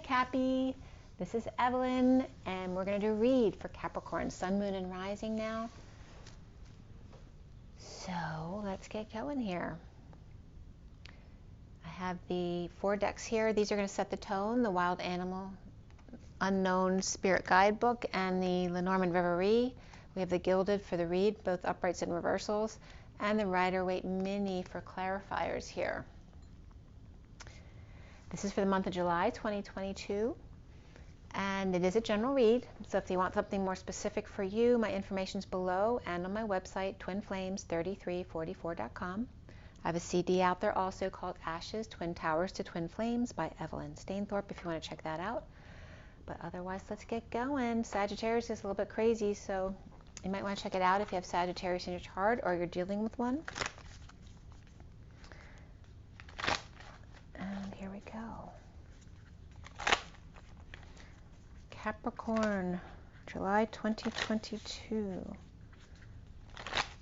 Cappy. This is Evelyn, and we're going to do read for Capricorn, Sun, Moon, and Rising now. So let's get going here. I have the 4 decks here. These are going to set the tone, the Wild Animal Unknown Spirit Guidebook and the Lenormand Reverie. We have the Gilded for the read, both uprights and reversals, and the Rider-Waite Mini for clarifiers here. This is for the month of July 2022, and it is a general read, so if you want something more specific for you, my information's below and on my website, twinflames3344.com. I have a CD out there also called Ashes, Twin Towers to Twin Flames by Evelyn Stainthorpe if you want to check that out. But otherwise, let's get going. Sagittarius is a little bit crazy, so you might want to check it out if you have Sagittarius in your chart or you're dealing with one. And here we go. Capricorn, July 2022.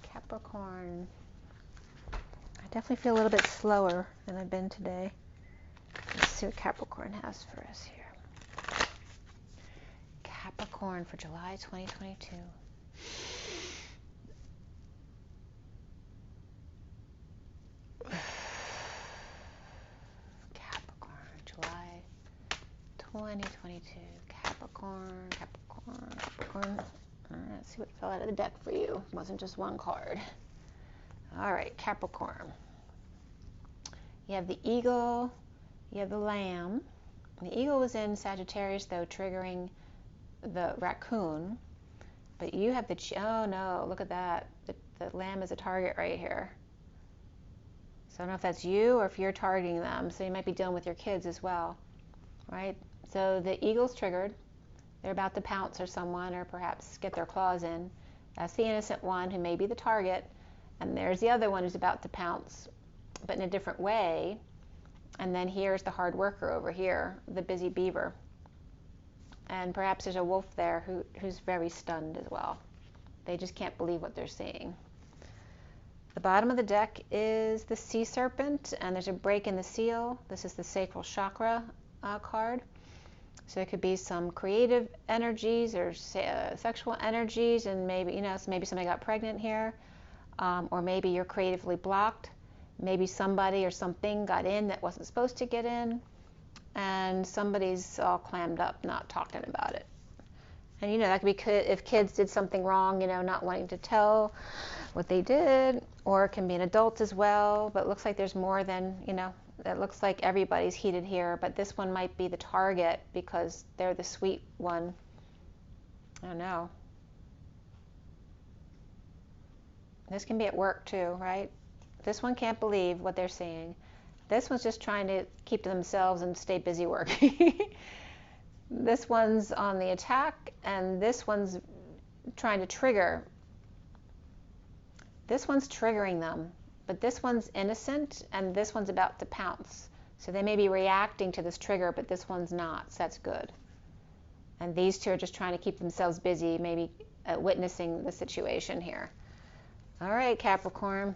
Capricorn. I definitely feel a little bit slower than I've been today. Let's see what Capricorn has for us here. Capricorn for July 2022. Capricorn, July 2022. Capricorn. All right, let's see what fell out of the deck for you. It wasn't just one card. All right, Capricorn. You have the Eagle, you have the Lamb. The Eagle was in Sagittarius, though, triggering the Raccoon. But you have the, oh no, look at that. The Lamb is a target right here. So I don't know if that's you or if you're targeting them. So you might be dealing with your kids as well, right? So the Eagle's triggered. They're about to pounce on someone or perhaps get their claws in. That's the innocent one who may be the target. And there's the other one who's about to pounce, but in a different way. And then here's the hard worker over here, the busy beaver. And perhaps there's a wolf there who's very stunned as well. They just can't believe what they're seeing. The bottom of the deck is the sea serpent, and there's a break in the seal. This is the sacral chakra card. So it could be some creative energies or sexual energies, and maybe, you know, so maybe somebody got pregnant here, or maybe you're creatively blocked. Maybe somebody or something got in that wasn't supposed to get in, and somebody's all clammed up, not talking about it. And, you know, that could be if kids did something wrong, you know, not wanting to tell what they did, or it can be an adult as well. But it looks like there's more than, you know, it looks like everybody's heated here, but this one might be the target because they're the sweet one. I don't know. This can be at work too, right? This one can't believe what they're seeing. This one's just trying to keep to themselves and stay busy working. This one's on the attack, and this one's trying to trigger. This one's triggering them, but this one's innocent, and this one's about to pounce. So they may be reacting to this trigger, but this one's not, so that's good. And these two are just trying to keep themselves busy, maybe witnessing the situation here. All right, Capricorn,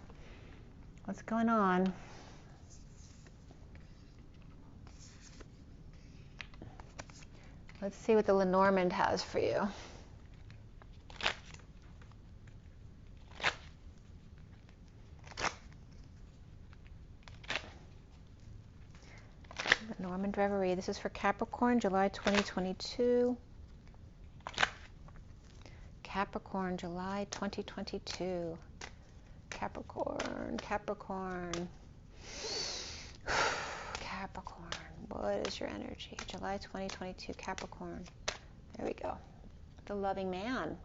what's going on? Let's see what the Lenormand has for you. Lenormand Reverie. This is for Capricorn, July 2022. Capricorn, July 2022. Capricorn. Capricorn. What is your energy? July 2022, Capricorn. There we go. The loving man.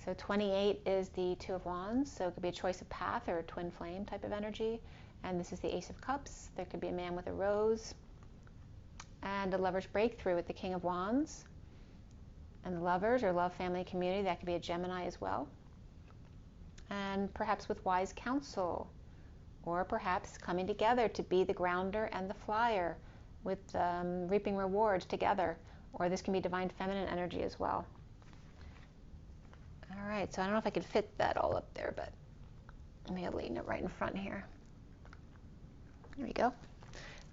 So 28 is the Two of Wands, so it could be a choice of path or a twin flame type of energy. And this is the Ace of Cups. There could be a man with a rose. And a lover's breakthrough with the King of Wands. And the lovers or love, family, community, that could be a Gemini as well. And perhaps with wise counsel. Or perhaps coming together to be the grounder and the flyer with reaping rewards together. Or this can be divine feminine energy as well. All right, so I don't know if I could fit that all up there, but maybe I'll lean it right in front here. There we go.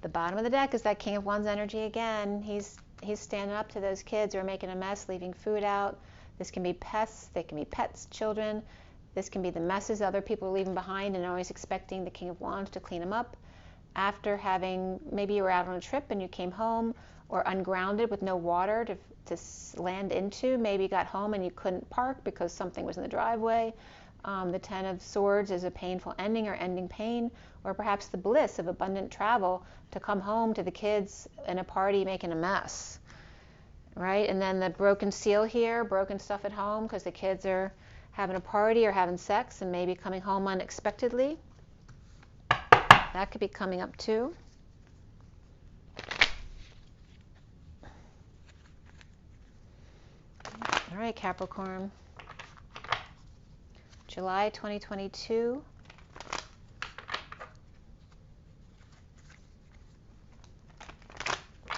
The bottom of the deck is that King of Wands energy again. He's standing up to those kids who are making a mess, leaving food out. This can be pests, they can be pets, children. This can be the messes other people are leaving behind and always expecting the King of Wands to clean them up. After having, maybe you were out on a trip and you came home, or ungrounded with no water to land into. Maybe you got home and you couldn't park because something was in the driveway. The Ten of Swords is a painful ending or ending pain, or perhaps the bliss of abundant travel to come home to the kids in a party making a mess, right? And then the broken seal here, broken stuff at home because the kids are having a party or having sex and maybe coming home unexpectedly. That could be coming up too. All right, Capricorn. July 2022.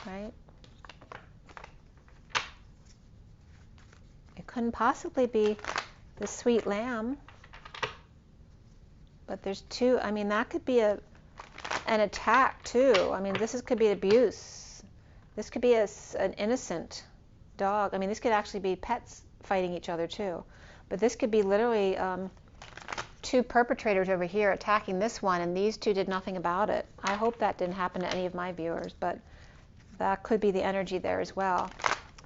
Right? It couldn't possibly be the sweet lamb. But there's two, I mean, that could be an attack too. I mean, could be abuse. This could be an innocent dog. I mean, this could actually be pets fighting each other too. But this could be literally two perpetrators over here attacking this one, and these two did nothing about it. I hope that didn't happen to any of my viewers, but that could be the energy there as well.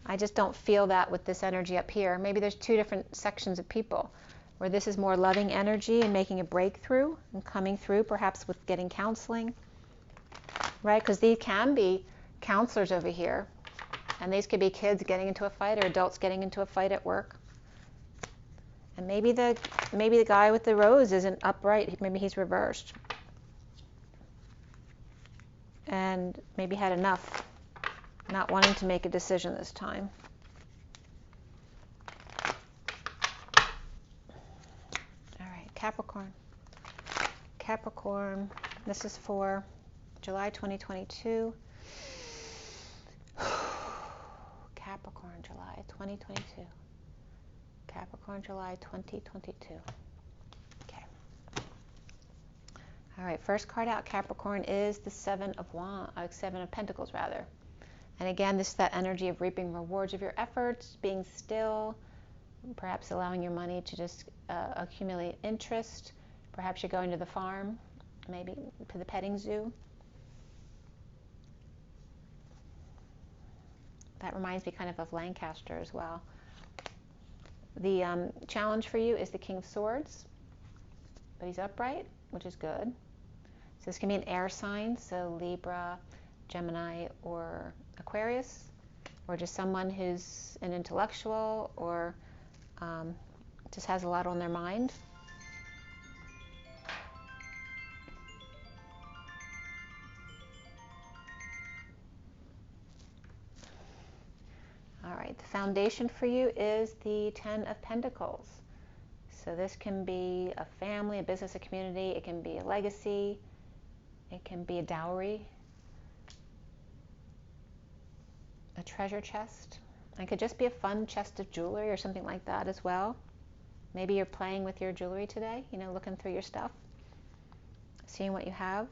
I just don't feel that with this energy up here. Maybe there's two different sections of people, where this is more loving energy and making a breakthrough and coming through, perhaps with getting counseling, right? Because these can be counselors over here, and these could be kids getting into a fight or adults getting into a fight at work. And maybe the guy with the rose isn't upright. Maybe he's reversed, and maybe had enough, not wanting to make a decision this time. All right, Capricorn. Capricorn, this is for July 2022. Capricorn, July 2022. Capricorn, July 2022. Okay. All right, first card out, Capricorn, is the Seven of Pentacles, rather. And again, this is that energy of reaping rewards of your efforts, being still, perhaps allowing your money to just accumulate interest. Perhaps you're going to the farm, maybe to the petting zoo. That reminds me kind of Lancaster as well. The challenge for you is the King of Swords, but he's upright, which is good. So this can be an air sign, so Libra, Gemini, or Aquarius, or just someone who's an intellectual or just has a lot on their mind. All right, the foundation for you is the Ten of Pentacles. So this can be a family, a business, a community. It can be a legacy. It can be a dowry, a treasure chest. It could just be a fun chest of jewelry or something like that as well. Maybe you're playing with your jewelry today, you know, looking through your stuff, seeing what you have.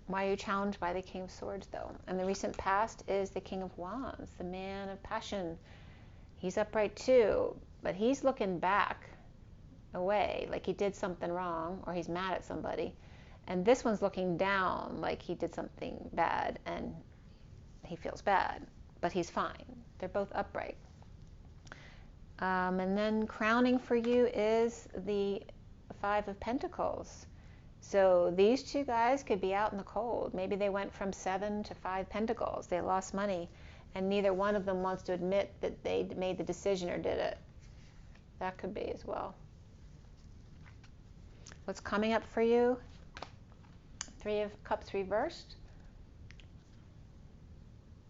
Why are you challenged by the King of Swords, though? And the recent past is the King of Wands, the man of passion. He's upright too, but he's looking back away like he did something wrong or he's mad at somebody. And this one's looking down like he did something bad and he feels bad, but he's fine. They're both upright. And then crowning for you is the Five of Pentacles. So these two guys could be out in the cold. Maybe they went from 7 to 5 Pentacles. They lost money, and neither one of them wants to admit that they made the decision or did it. That could be as well. What's coming up for you? Three of Cups reversed.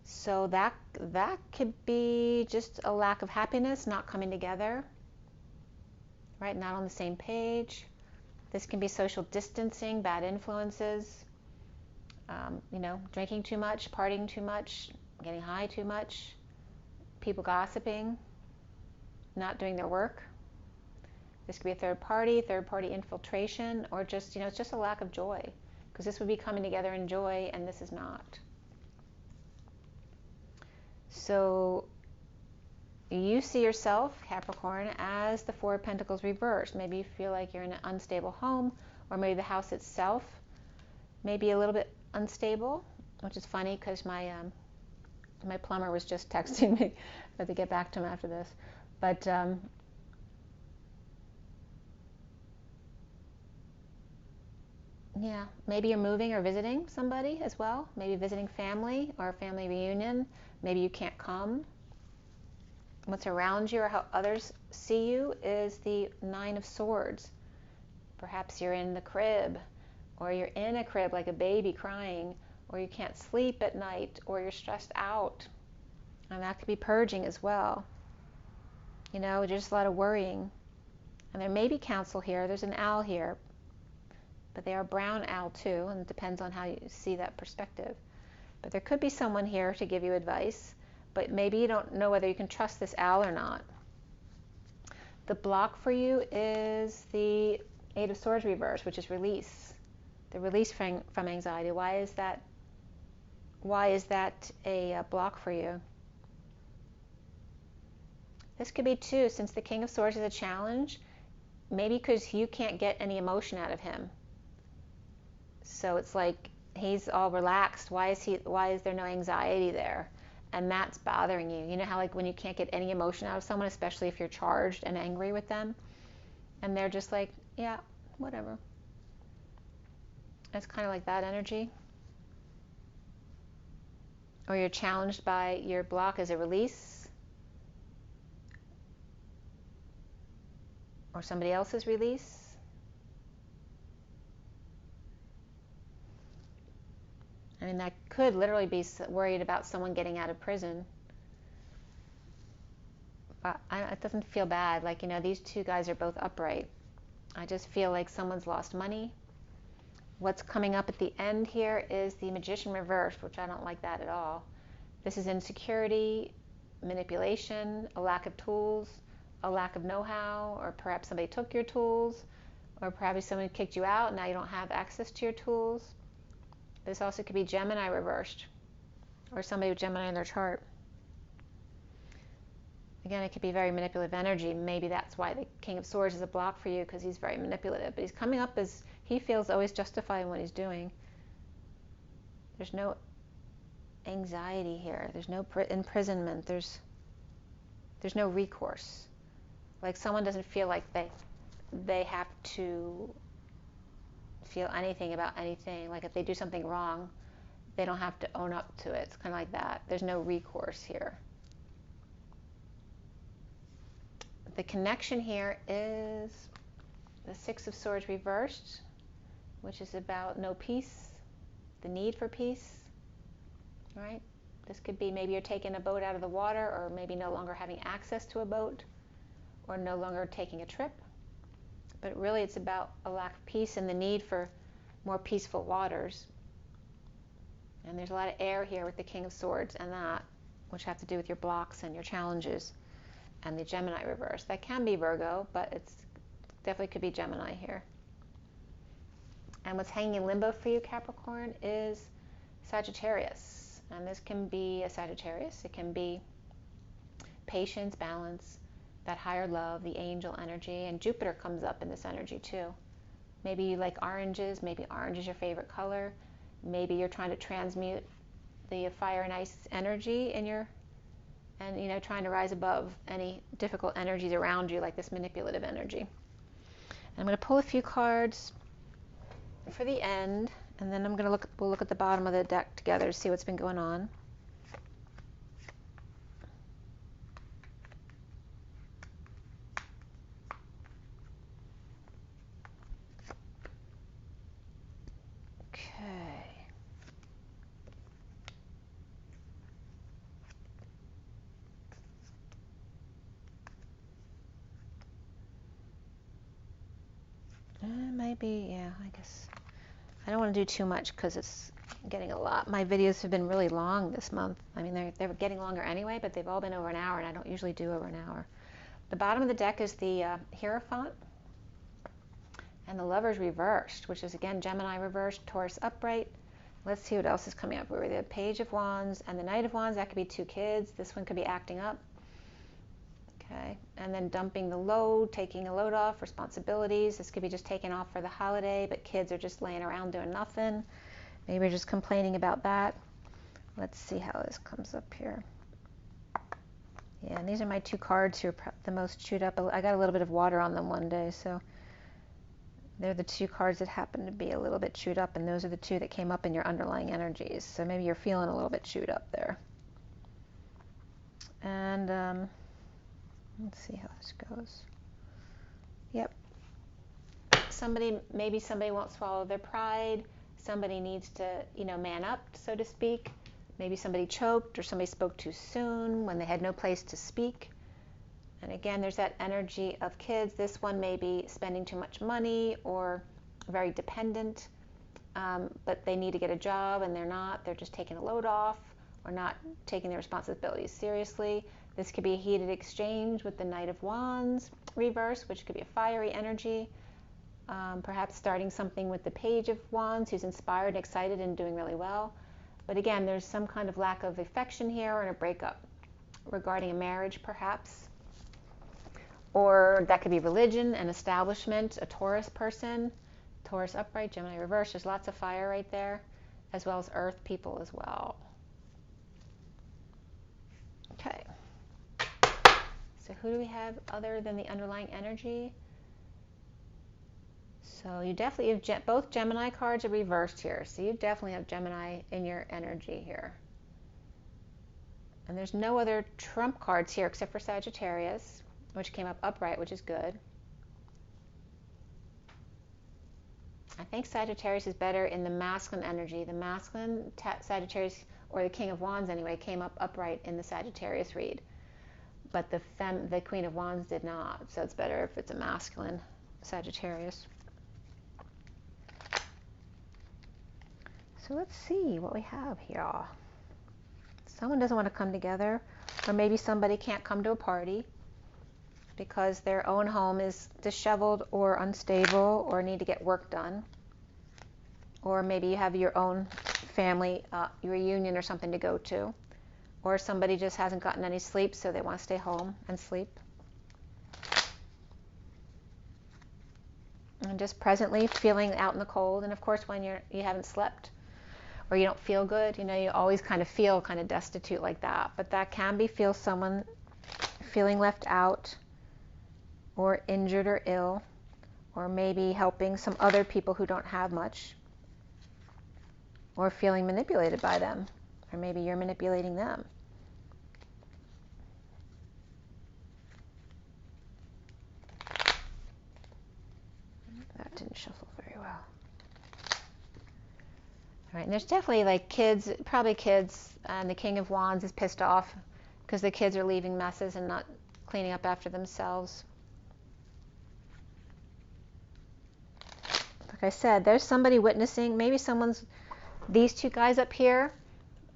So that could be just a lack of happiness, not coming together, right? Not on the same page. This can be social distancing, bad influences, you know, drinking too much, partying too much, getting high too much, people gossiping, not doing their work. This could be a third party infiltration, or just, you know, it's just a lack of joy. because this would be coming together in joy, and this is not. So you see yourself, Capricorn, as the Four of Pentacles reversed. Maybe you feel like you're in an unstable home, or maybe the house itself may be a little bit unstable, which is funny because my plumber was just texting me. I have to get back to him after this. But yeah, maybe you're moving or visiting somebody as well. Maybe visiting family or a family reunion. Maybe you can't come. What's around you or how others see you is the Nine of Swords. Perhaps you're in the crib, or you're in a crib like a baby crying, or you can't sleep at night, or you're stressed out. And that could be purging as well. You know, just a lot of worrying. And there may be counsel here. There's an owl here, but they are brown owl too, and it depends on how you see that perspective. But there could be someone here to give you advice, but maybe you don't know whether you can trust this owl or not. The block for you is the Eight of Swords reverse, which is release. The release from anxiety. Why is that a block for you? This could be too, since the King of Swords is a challenge, maybe because you can't get any emotion out of him. So it's like he's all relaxed. Why is there no anxiety there? And that's bothering you. You know how like when you can't get any emotion out of someone, especially if you're charged and angry with them, and they're just like, yeah, whatever. It's kind of like that energy. Or you're challenged by your block as a release, or somebody else's release. I mean, that could literally be worried about someone getting out of prison. But it doesn't feel bad. Like, you know, these two guys are both upright. I just feel like someone's lost money. What's coming up at the end here is the Magician reversed, which I don't like that at all. This is insecurity, manipulation, a lack of tools, a lack of know-how, or perhaps somebody took your tools, or perhaps someone kicked you out and now you don't have access to your tools. This also could be Gemini reversed, or somebody with Gemini in their chart. Again, it could be very manipulative energy. Maybe that's why the King of Swords is a block for you, because he's very manipulative. But he's coming up as he feels always justified in what he's doing. There's no anxiety here. There's no imprisonment. There's no recourse. Like someone doesn't feel like they have to feel anything about anything. Like if they do something wrong, they don't have to own up to it. It's kind of like that. There's no recourse here. The connection here is the Six of Swords reversed, which is about no peace, the need for peace, right? This could be maybe you're taking a boat out of the water, or maybe no longer having access to a boat, or no longer taking a trip. But really it's about a lack of peace and the need for more peaceful waters. And there's a lot of air here with the King of Swords and that, which have to do with your blocks and your challenges. And the Gemini reverse. That can be Virgo, but it's definitely could be Gemini here. And what's hanging in limbo for you, Capricorn, is Sagittarius. And this can be a Sagittarius. It can be patience, balance, that higher love, the angel energy. And Jupiter comes up in this energy too. Maybe you like oranges. Maybe orange is your favorite color. Maybe you're trying to transmute the fire and ice energy in your, and you know, trying to rise above any difficult energies around you, like this manipulative energy. And I'm going to pull a few cards for the end, and then we'll look at the bottom of the deck together to see what's been going on. Maybe, yeah, I guess. I don't want to do too much because it's getting a lot. My videos have been really long this month. I mean, they're getting longer anyway, but they've all been over an hour, and I don't usually do over an hour. The bottom of the deck is the Hierophant, And the Lovers reversed, which is again Gemini reversed, Taurus upright. Let's see what else is coming up. We're the Page of Wands and the Knight of Wands. That could be two kids. This one could be acting up. Okay, and then dumping the load, taking a load off, responsibilities. This could be just taken off for the holiday, but kids are just laying around doing nothing. Maybe you're just complaining about that. Let's see how this comes up here. Yeah, and these are my two cards who are the most chewed up. I got a little bit of water on them one day, so they're the two cards that happen to be a little bit chewed up, and those are the two that came up in your underlying energies. So maybe you're feeling a little bit chewed up there. And let's see how this goes. Yep. Maybe somebody won't swallow their pride. Somebody needs to, man up, so to speak. Maybe somebody choked or somebody spoke too soon when they had no place to speak. And again, there's that energy of kids. This one may be spending too much money or very dependent, but they need to get a job and they're not. They're just taking a load off or not taking their responsibilities seriously. This could be a heated exchange with the Knight of Wands reverse, which could be a fiery energy. Perhaps starting something with the Page of Wands, who's inspired, excited, and doing really well. But again, there's some kind of lack of affection here or a breakup regarding a marriage, perhaps. Or that could be religion, an establishment, a Taurus person, Taurus upright, Gemini reverse. There's lots of fire right there, as well as earth people as well. Okay. So who do we have other than the underlying energy? So you definitely have both Gemini cards are reversed here. So you definitely have Gemini in your energy here. And there's no other trump cards here except for Sagittarius, which came up upright, which is good. I think Sagittarius is better in the masculine energy. The masculine Sagittarius, or the King of Wands anyway, came up upright in the Sagittarius read. But the Queen of Wands did not. So it's better if it's a masculine Sagittarius. So let's see what we have here. Someone doesn't want to come together, or maybe somebody can't come to a party because their own home is disheveled or unstable or need to get work done. Or maybe you have your own family reunion or something to go to. Or somebody just hasn't gotten any sleep, so they want to stay home and sleep. And just presently feeling out in the cold. And of course, when you haven't slept or you don't feel good, you always kind of feel kind of destitute like that. But that can be someone feeling left out or injured or ill, or maybe helping some other people who don't have much, or feeling manipulated by them, or maybe you're manipulating them. That didn't shuffle very well. All right, and there's definitely like kids, probably kids, and the King of Wands is pissed off because the kids are leaving messes and not cleaning up after themselves. Like I said, there's somebody witnessing, maybe these two guys up here,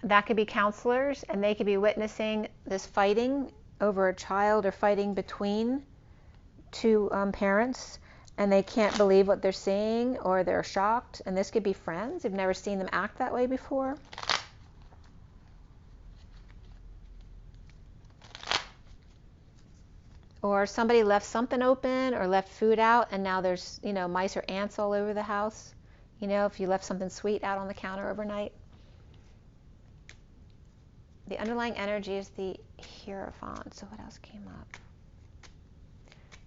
that could be counselors, and they could be witnessing this fighting over a child or fighting between two parents, and they can't believe what they're seeing, or they're shocked. And this could be friends. You've never seen them act that way before. Or somebody left something open or left food out, and now there's, mice or ants all over the house. If you left something sweet out on the counter overnight. The underlying energy is the Hierophant. So what else came up?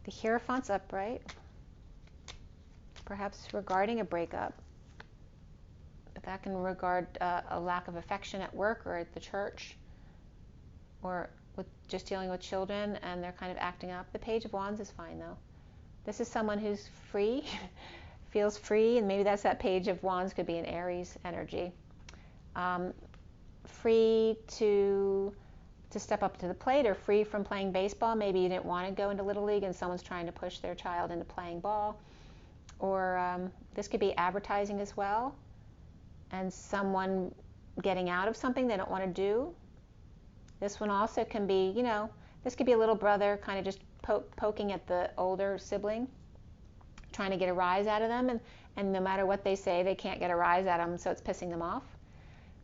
The Hierophant's upright. Perhaps regarding a breakup. But that can regard a lack of affection at work or at the church. Or with just dealing with children and they're kind of acting up. The Page of Wands is fine though. This is someone who's free, feels free, and maybe that's that Page of Wands could be an Aries energy. Free to step up to the plate, or free from playing baseball. Maybe you didn't want to go into Little League and someone's trying to push their child into playing ball. Or this could be advertising as well, and someone getting out of something they don't want to do. This one also can be, this could be a little brother kind of just poking at the older sibling, trying to get a rise out of them, and no matter what they say, they can't get a rise out of them, so it's pissing them off.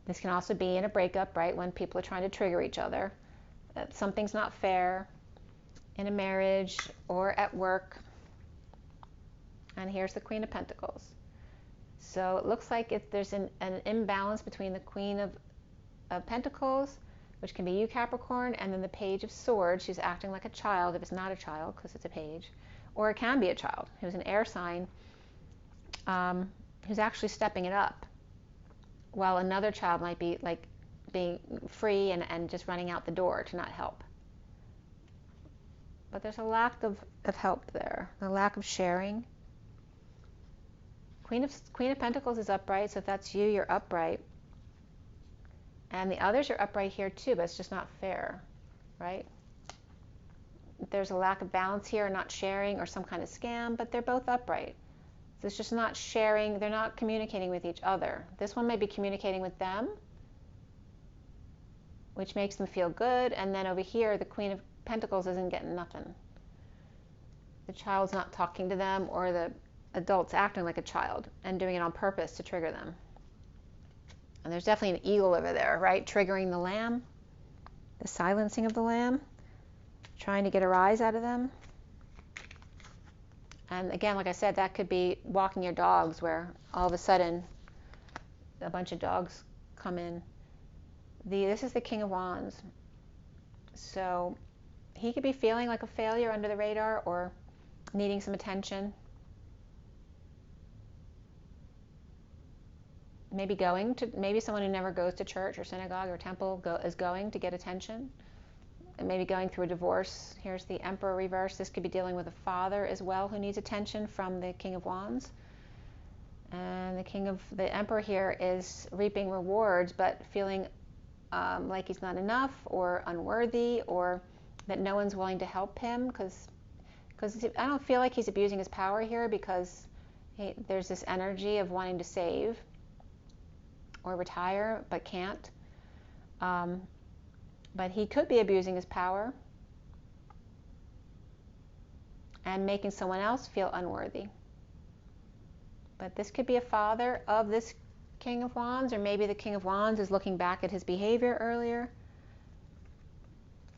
This can also be in a breakup, right, when people are trying to trigger each other. That something's not fair in a marriage or at work. And here's the Queen of Pentacles. So it looks like if there's an imbalance between the Queen of Pentacles, which can be you, Capricorn, and then the Page of Swords. She's acting like a child if it's not a child, because it's a page. Or it can be a child who's an air sign, who's actually stepping it up, while another child might be like being free and just running out the door to not help. But there's a lack of help there, a lack of sharing. Queen of Pentacles is upright, so if that's you, you're upright. And the others are upright here too, but it's just not fair, right? There's a lack of balance here, not sharing, or some kind of scam, but they're both upright. So it's just not sharing, they're not communicating with each other. This one may be communicating with them, which makes them feel good, and then over here, the Queen of Pentacles isn't getting nothing. The child's not talking to them, or the adult's acting like a child and doing it on purpose to trigger them. And there's definitely an eagle over there, right? Triggering the lamb, the silencing of the lamb, trying to get a rise out of them. And again, like I said, that could be walking your dogs, where all of a sudden a bunch of dogs come in. This is the King of Wands. So he could be feeling like a failure under the radar, or needing some attention. Maybe someone who never goes to church or synagogue or temple is going to get attention. And maybe going through a divorce. Here's the Emperor reverse. This could be dealing with a father as well who needs attention from the King of Wands. And the Emperor here is reaping rewards, but feeling like he's not enough, or unworthy, or that no one's willing to help him, because I don't feel like he's abusing his power here, because there's this energy of wanting to save or retire, but can't. But he could be abusing his power and making someone else feel unworthy. But this could be a father of this King of Wands, or maybe the King of Wands is looking back at his behavior earlier.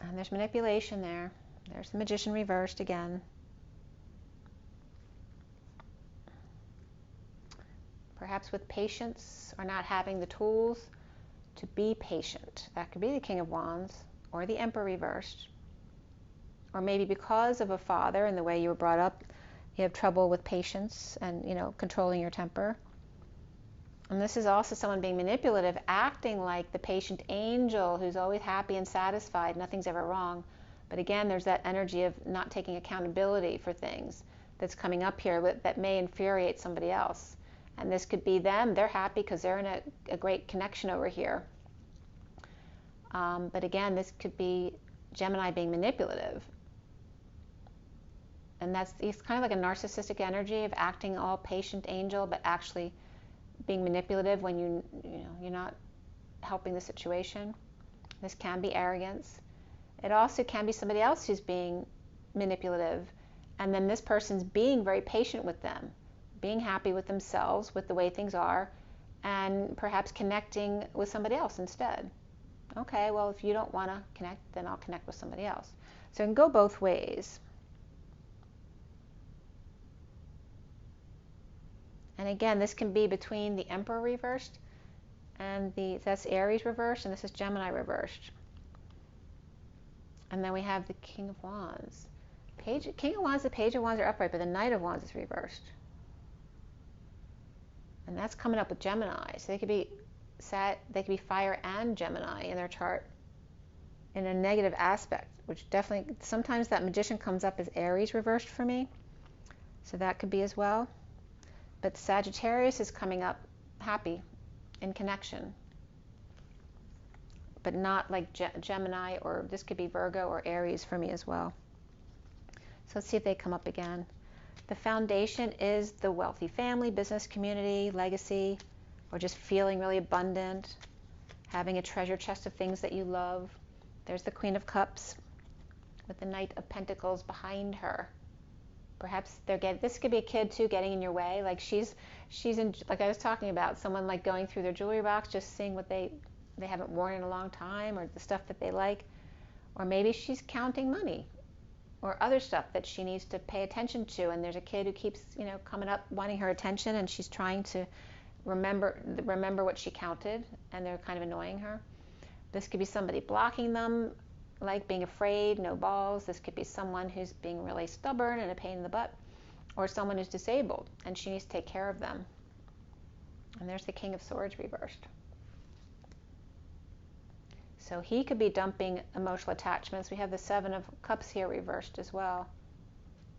And there's manipulation there. There's the Magician reversed again. Perhaps with patience, or not having the tools to be patient. That could be the King of Wands, or the Emperor reversed. Or maybe because of a father and the way you were brought up, you have trouble with patience and, controlling your temper. And this is also someone being manipulative, acting like the patient angel who's always happy and satisfied, nothing's ever wrong. But again, there's that energy of not taking accountability for things that's coming up here that may infuriate somebody else. And this could be them. They're happy because they're in a great connection over here. But again, this could be Gemini being manipulative. And it's kind of like a narcissistic energy of acting all patient angel, but actually being manipulative when you're not helping the situation. This can be arrogance. It also can be somebody else who's being manipulative, and then this person's being very patient with them, being happy with themselves, with the way things are, and perhaps connecting with somebody else instead. Okay, well, if you don't want to connect, then I'll connect with somebody else. So it can go both ways. And again, this can be between the Emperor reversed and that's Aries reversed, and this is Gemini reversed. And then we have the King of Wands. King of Wands, the Page of Wands are upright, but the Knight of Wands is reversed. And that's coming up with Gemini. So they could be fire and Gemini in their chart in a negative aspect, which definitely, sometimes that Magician comes up as Aries reversed for me. So that could be as well. But Sagittarius is coming up happy in connection, but not like Gemini, or this could be Virgo or Aries for me as well. So let's see if they come up again. The foundation is the wealthy family, business, community, legacy, or just feeling really abundant, having a treasure chest of things that you love. There's the Queen of Cups with the Knight of Pentacles behind her. Perhaps this could be a kid too getting in your way. Like she's in, like I was talking about, someone like going through their jewelry box, just seeing what they haven't worn in a long time, or the stuff that they like. Or maybe she's counting money or other stuff that she needs to pay attention to, and there's a kid who keeps, coming up wanting her attention, and she's trying to remember what she counted, and they're kind of annoying her. This could be somebody blocking them, like being afraid, no balls. This could be someone who's being really stubborn and a pain in the butt, or someone who's disabled and she needs to take care of them. And there's the King of Swords reversed. So he could be dumping emotional attachments. We have the Seven of Cups here reversed as well.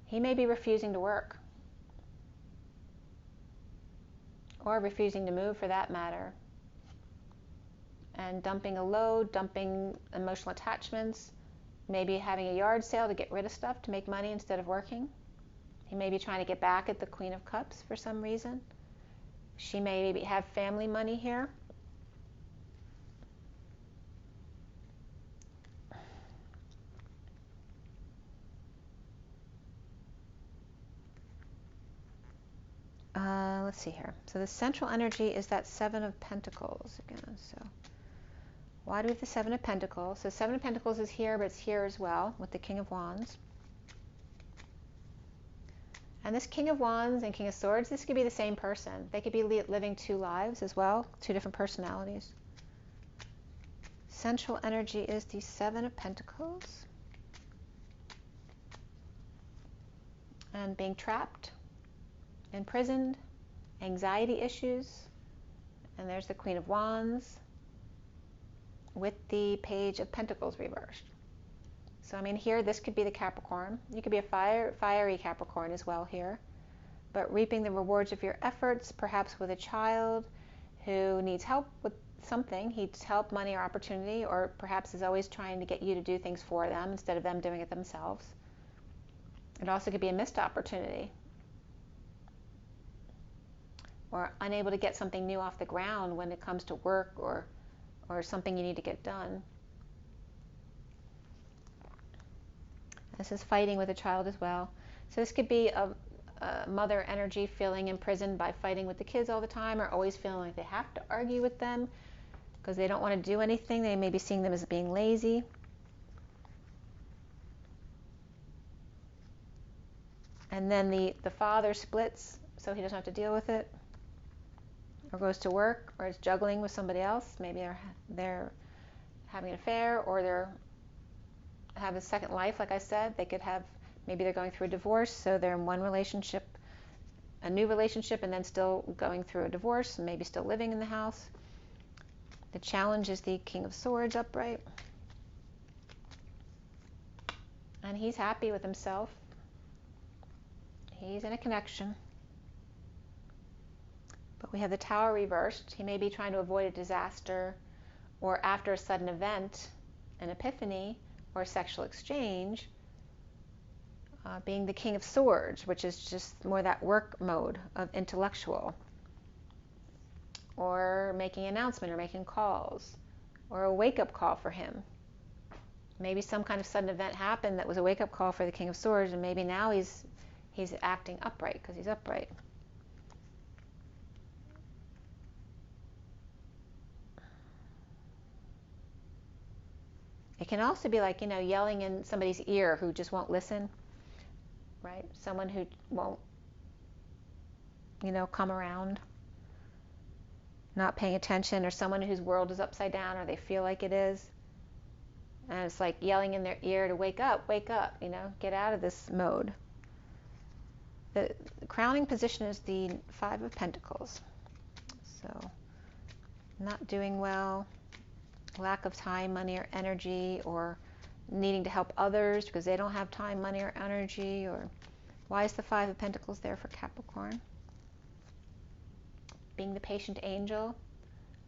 He may be refusing to work, or refusing to move for that matter, and dumping a load, dumping emotional attachments, maybe having a yard sale to get rid of stuff to make money instead of working. He may be trying to get back at the Queen of Cups for some reason. She may maybe have family money here. Let's see here. So the central energy is that Seven of Pentacles again. So why do we have the Seven of Pentacles? So Seven of Pentacles is here, but it's here as well with the King of Wands. And this King of Wands and King of Swords, this could be the same person. They could be living two lives as well, two different personalities. Central energy is the Seven of Pentacles. And being trapped, imprisoned, anxiety issues. And there's the Queen of Wands with the Page of Pentacles reversed. So I mean here, this could be the Capricorn. You could be a fiery Capricorn as well here. But reaping the rewards of your efforts, perhaps with a child who needs help with something. He needs help, money, or opportunity, or perhaps is always trying to get you to do things for them instead of them doing it themselves. It also could be a missed opportunity, or unable to get something new off the ground when it comes to work or something you need to get done. This is fighting with a child as well. So this could be a mother energy feeling imprisoned by fighting with the kids all the time, or always feeling like they have to argue with them because they don't want to do anything. They may be seeing them as being lazy. And then the father splits so he doesn't have to deal with it, or goes to work, or is juggling with somebody else. Maybe they're having an affair, or they're have a second life. Like I said, they could have, maybe they're going through a divorce, so they're in one relationship, a new relationship, and then still going through a divorce, and maybe still living in the house. The challenge is the King of Swords upright, and he's happy with himself. He's in a connection. But we have the Tower reversed. He may be trying to avoid a disaster, or after a sudden event, an epiphany, or a sexual exchange, being the King of Swords, which is just more that work mode of intellectual, or making an announcement, or making calls, or a wake-up call for him. Maybe some kind of sudden event happened that was a wake-up call for the King of Swords, and maybe now he's acting upright because he's upright. It can also be like, yelling in somebody's ear who just won't listen, right? Someone who won't, come around, not paying attention, or someone whose world is upside down, or they feel like it is. And it's like yelling in their ear to wake up, get out of this mode. The crowning position is the Five of Pentacles. So, not doing well. Lack of time, money, or energy, or needing to help others because they don't have time, money, or energy. Or why is the Five of Pentacles there for Capricorn? Being the patient angel,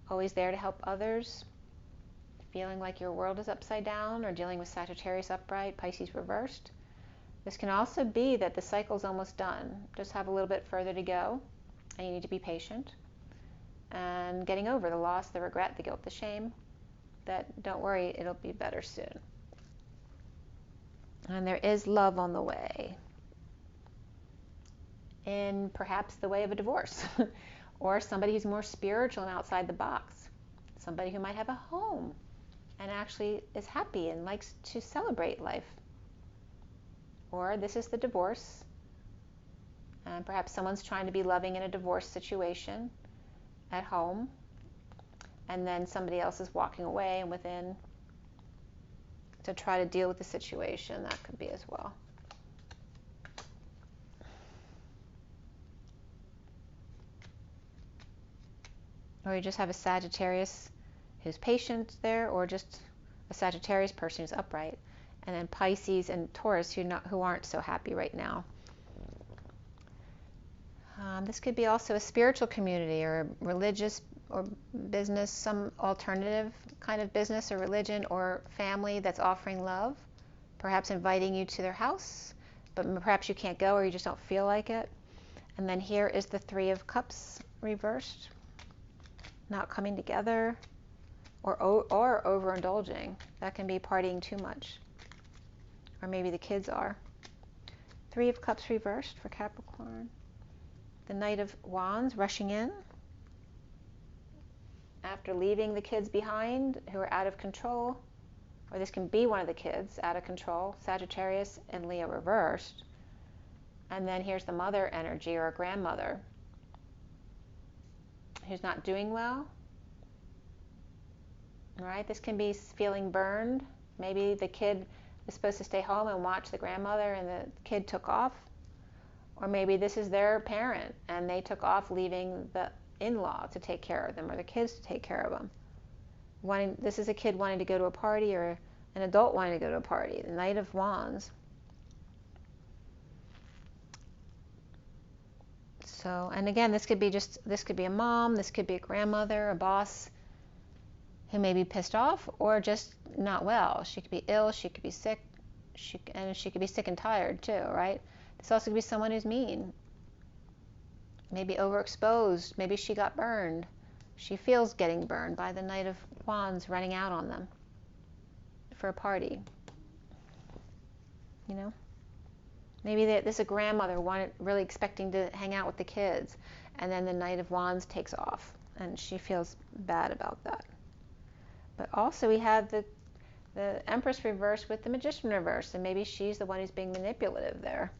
always there to help others, feeling like your world is upside down, or dealing with Sagittarius upright, Pisces reversed. This can also be that the cycle's almost done. Just have a little bit further to go, and you need to be patient and getting over the loss, the regret, the guilt, the shame. That don't worry, it'll be better soon. And there is love on the way. in perhaps the way of a divorce, or somebody who's more spiritual and outside the box, somebody who might have a home and actually is happy and likes to celebrate life. Or this is the divorce, and perhaps someone's trying to be loving in a divorce situation at home, and then somebody else is walking away and within to try to deal with the situation. That could be as well. Or you just have a Sagittarius who's patient there, or just a Sagittarius person who's upright, and then Pisces and Taurus who aren't so happy right now. This could be also a spiritual community or religious or business, some alternative kind of business or religion or family that's offering love, perhaps inviting you to their house, but perhaps you can't go or you just don't feel like it. And then here is the Three of Cups reversed, not coming together, or overindulging. That can be partying too much, or maybe the kids are. Three of Cups reversed for Capricorn. The Knight of Wands rushing in after leaving the kids behind who are out of control, or this can be one of the kids out of control, Sagittarius and Leo reversed. And then here's the mother energy, or a grandmother who's not doing well. All right, this can be feeling burned. Maybe the kid was supposed to stay home and watch the grandmother and the kid took off. Or maybe this is their parent and they took off, leaving the in-law to take care of them, or the kids to take care of them. This is a kid wanting to go to a party, or an adult wanting to go to a party. The Knight of Wands. So, and again, this could be a mom, this could be a grandmother, a boss who may be pissed off or just not well. She could be ill, she could be sick, and she could be sick and tired too, right? This also could be someone who's mean, maybe overexposed, maybe she got burned. She feels getting burned by the Knight of Wands running out on them for a party. You know? Maybe this is a grandmother really expecting to hang out with the kids, and then the Knight of Wands takes off, and she feels bad about that. But also we have the Empress reversed with the Magician reversed, and maybe she's the one who's being manipulative there.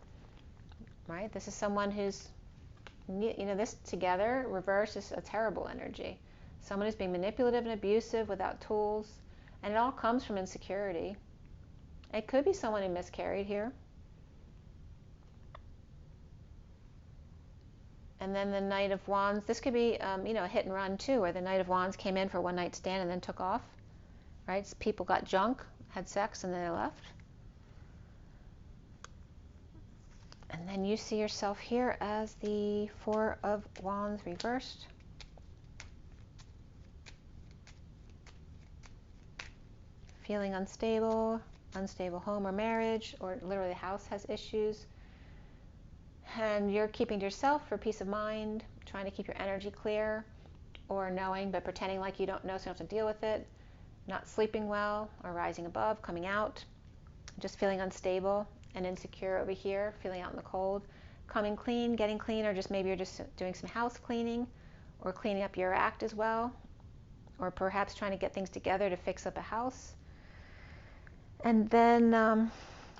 Right? This is someone who's, you know, this together, reverse, is a terrible energy. Someone who's being manipulative and abusive without tools, and it all comes from insecurity. It could be someone who miscarried here. And then the Knight of Wands, this could be, you know, a hit and run too, where the Knight of Wands came in for a one night stand and then took off. Right? So people got drunk, had sex, and then they left. And then you see yourself here as the Four of Wands reversed. Feeling unstable home or marriage, or literally the house has issues. And you're keeping to yourself for peace of mind, trying to keep your energy clear, or knowing but pretending like you don't know so you don't have to deal with it. Not sleeping well, or rising above, coming out, just feeling unstable and insecure over here, feeling out in the cold. Coming clean, getting clean, or just maybe you're just doing some house cleaning, or cleaning up your act as well, or perhaps trying to get things together to fix up a house. And then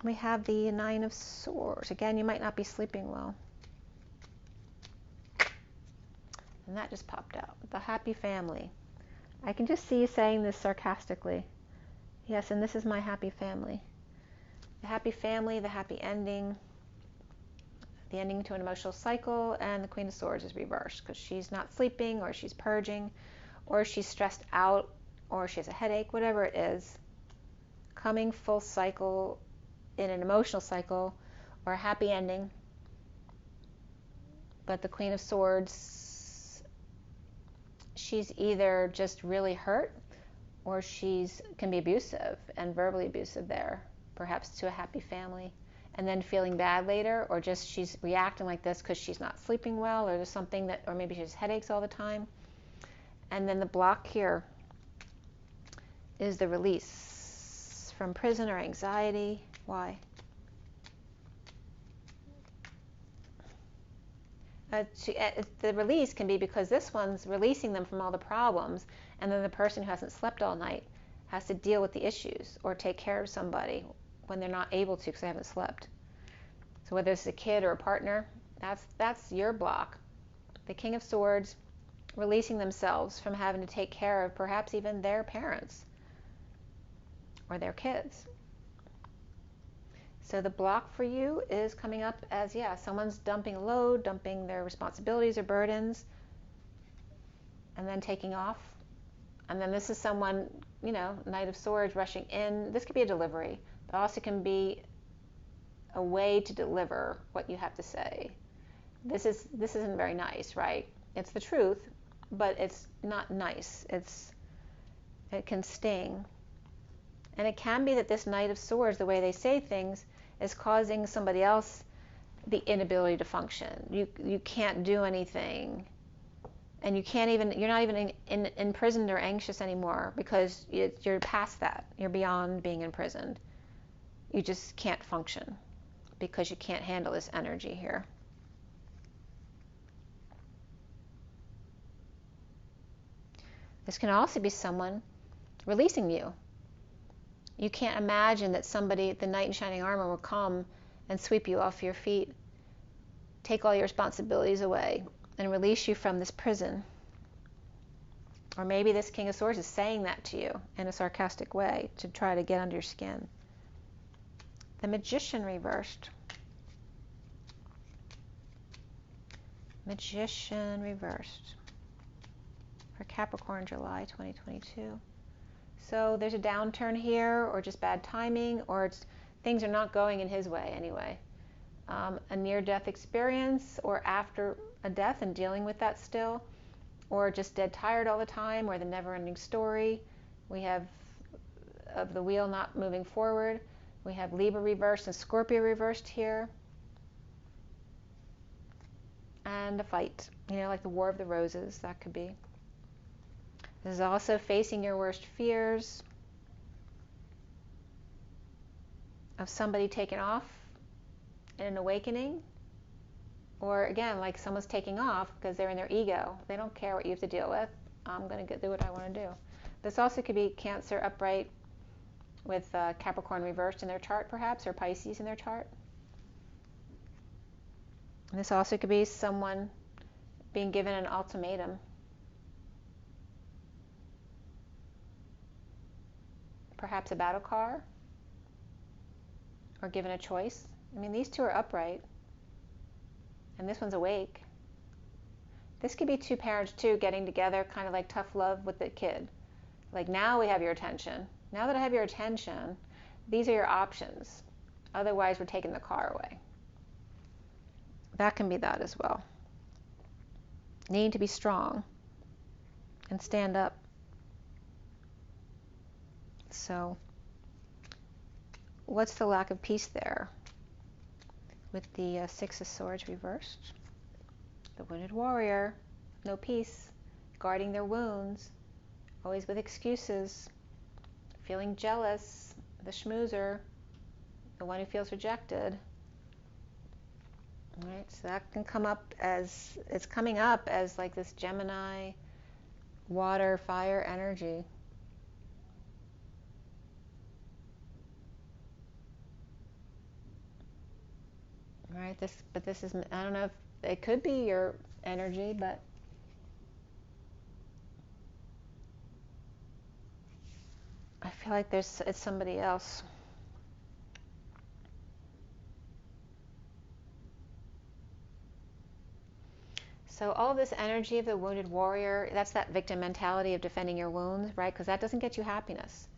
we have the Nine of Swords. Again, you might not be sleeping well. And that just popped out. The happy family. I can just see you saying this sarcastically. Yes, and this is my happy family. The happy family, the happy ending, the ending to an emotional cycle, and the Queen of Swords is reversed because she's not sleeping, or she's purging, or she's stressed out, or she has a headache, whatever it is. Coming full cycle in an emotional cycle, or a happy ending. But the Queen of Swords, she's either just really hurt, or can be abusive and verbally abusive there, perhaps to a happy family, and then feeling bad later, or just she's reacting like this because she's not sleeping well, or there's something that, or maybe she has headaches all the time. And then the block here is the release from prison or anxiety. Why? The release can be because this one's releasing them from all the problems, and then the person who hasn't slept all night has to deal with the issues or take care of somebody when they're not able to because they haven't slept. So whether it's a kid or a partner, that's your block. The King of Swords releasing themselves from having to take care of perhaps even their parents or their kids. So the block for you is coming up as, yeah, someone's dumping a load, dumping their responsibilities or burdens, and then taking off. And then this is someone, you know, Knight of Swords rushing in. This could be a delivery, but also can be a way to deliver what you have to say. This isn't very nice, right? It's the truth, but it's not nice. It can sting. And it can be that this Knight of Swords, the way they say things, is causing somebody else the inability to function. You can't do anything. And you're not even imprisoned or anxious anymore because you're past that. You're beyond being imprisoned. You just can't function because you can't handle this energy here. This can also be someone releasing you. You can't imagine that somebody, the knight in shining armor, will come and sweep you off your feet, take all your responsibilities away, and release you from this prison. Or maybe this King of Swords is saying that to you in a sarcastic way to try to get under your skin. The Magician reversed. Magician reversed for Capricorn, July 2022. So there's a downturn here, or just bad timing, or things are not going in his way anyway. A near-death experience, or after a death and dealing with that still, or just dead tired all the time, or the never-ending story. We have of the wheel not moving forward. We have Libra reversed and Scorpio reversed here. And a fight, you know, like the War of the Roses, that could be. This is also facing your worst fears of somebody taking off in an awakening, or again, like someone's taking off because they're in their ego. They don't care what you have to deal with. I'm going to do what I want to do. This also could be Cancer upright with Capricorn reversed in their chart, perhaps, or Pisces in their chart. And this also could be someone being given an ultimatum. Perhaps a battle car, or given a choice. I mean, these two are upright, and this one's awake. This could be two parents, too, getting together, kind of like tough love with the kid. Like, now we have your attention. Now that I have your attention, these are your options. Otherwise, we're taking the car away. That can be that as well. Need to be strong and stand up. So, what's the lack of peace there? With the Six of Swords reversed. The wounded warrior, no peace, guarding their wounds, always with excuses, feeling jealous, the schmoozer, the one who feels rejected. All right, so that can come up as, it's coming up as like this Gemini, water, fire energy. All right, this is, I don't know if it could be your energy, but I feel like it's somebody else. So all this energy of the wounded warrior, that's that victim mentality of defending your wounds, right? Because that doesn't get you happiness.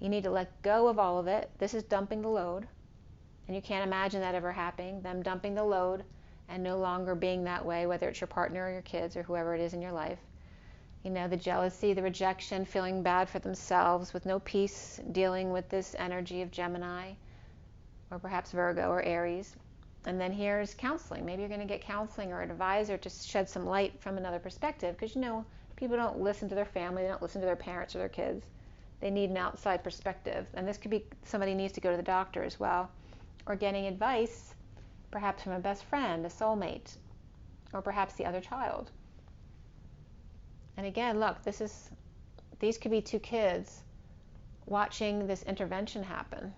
You need to let go of all of it. This is dumping the load. And you can't imagine that ever happening, them dumping the load and no longer being that way, whether it's your partner or your kids or whoever it is in your life. You know, the jealousy, the rejection, feeling bad for themselves with no peace, dealing with this energy of Gemini or perhaps Virgo or Aries. And then here's counseling. Maybe you're going to get counseling or an advisor to shed some light from another perspective, because, you know, people don't listen to their family, they don't listen to their parents or their kids. They need an outside perspective. And this could be somebody needs to go to the doctor as well, or getting advice perhaps from a best friend, a soulmate, or perhaps the other child. And again, look, these could be two kids watching this intervention happen.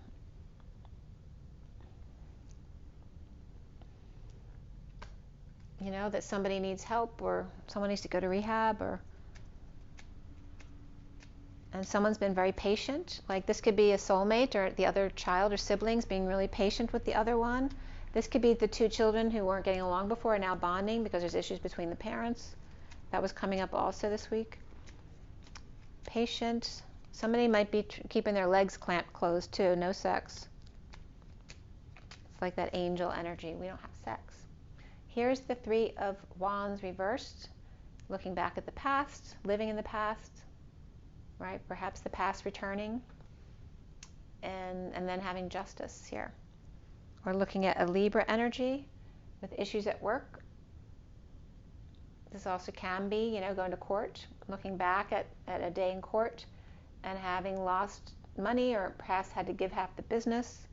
You know, that somebody needs help, or someone needs to go to rehab, and someone's been very patient. Like this could be a soulmate or the other child or siblings being really patient with the other one. This could be the two children who weren't getting along before and now bonding because there's issues between the parents. That was coming up also this week. Patient. Somebody might be keeping their legs clamped closed too. No sex. It's like that angel energy. We don't have sex. Here's the Three of Wands reversed. Looking back at the past, living in the past, right? Perhaps the past returning, and then having justice here. Or looking at a Libra energy with issues at work. This also can be, you know, going to court, looking back at a day in court and having lost money or perhaps had to give half the business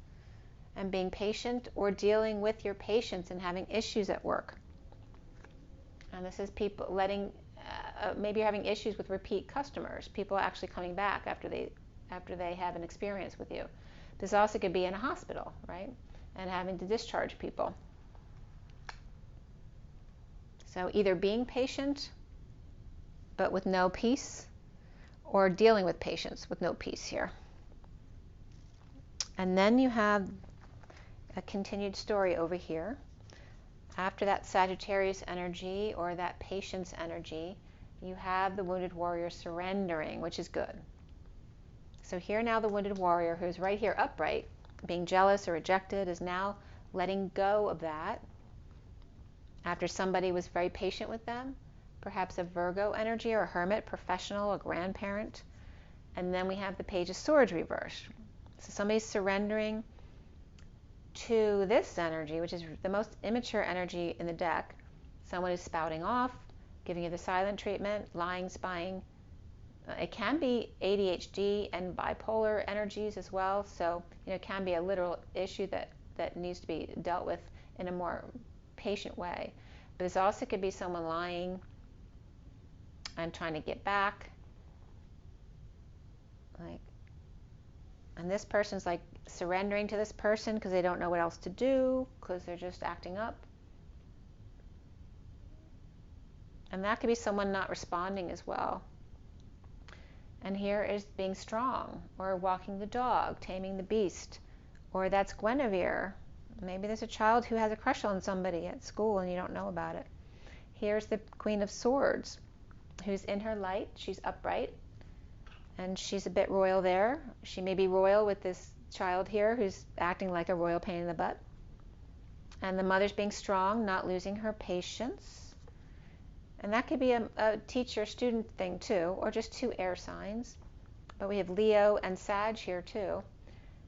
and being patient, or dealing with your patience and having issues at work. And this is people letting, maybe you're having issues with repeat customers, people actually coming back after they have an experience with you. This also could be in a hospital, right? And having to discharge people. So either being patient but with no peace, or dealing with patience with no peace here. And then you have a continued story over here. After that Sagittarius energy or that patience energy, you have the wounded warrior surrendering, which is good. So here now the wounded warrior, who's right here upright, being jealous or rejected, is now letting go of that after somebody was very patient with them, perhaps a Virgo energy or a hermit, professional, a grandparent. And then we have the Page of Swords reversed. So somebody's surrendering to this energy, which is the most immature energy in the deck. Someone is spouting off, giving you the silent treatment, lying, spying. It can be ADHD and bipolar energies as well. So, you know, it can be a literal issue that needs to be dealt with in a more patient way. But this also could be someone lying and trying to get back. And this person's like surrendering to this person because they don't know what else to do, because they're just acting up. And that could be someone not responding as well. And here is being strong, or walking the dog, taming the beast. Or that's Guinevere. Maybe there's a child who has a crush on somebody at school and you don't know about it. Here's the Queen of Swords, who's in her light. She's upright. And she's a bit royal there. She may be royal with this child here who's acting like a royal pain in the butt. And the mother's being strong, not losing her patience. And that could be a teacher-student thing too, or just two air signs. But we have Leo and Sag here too.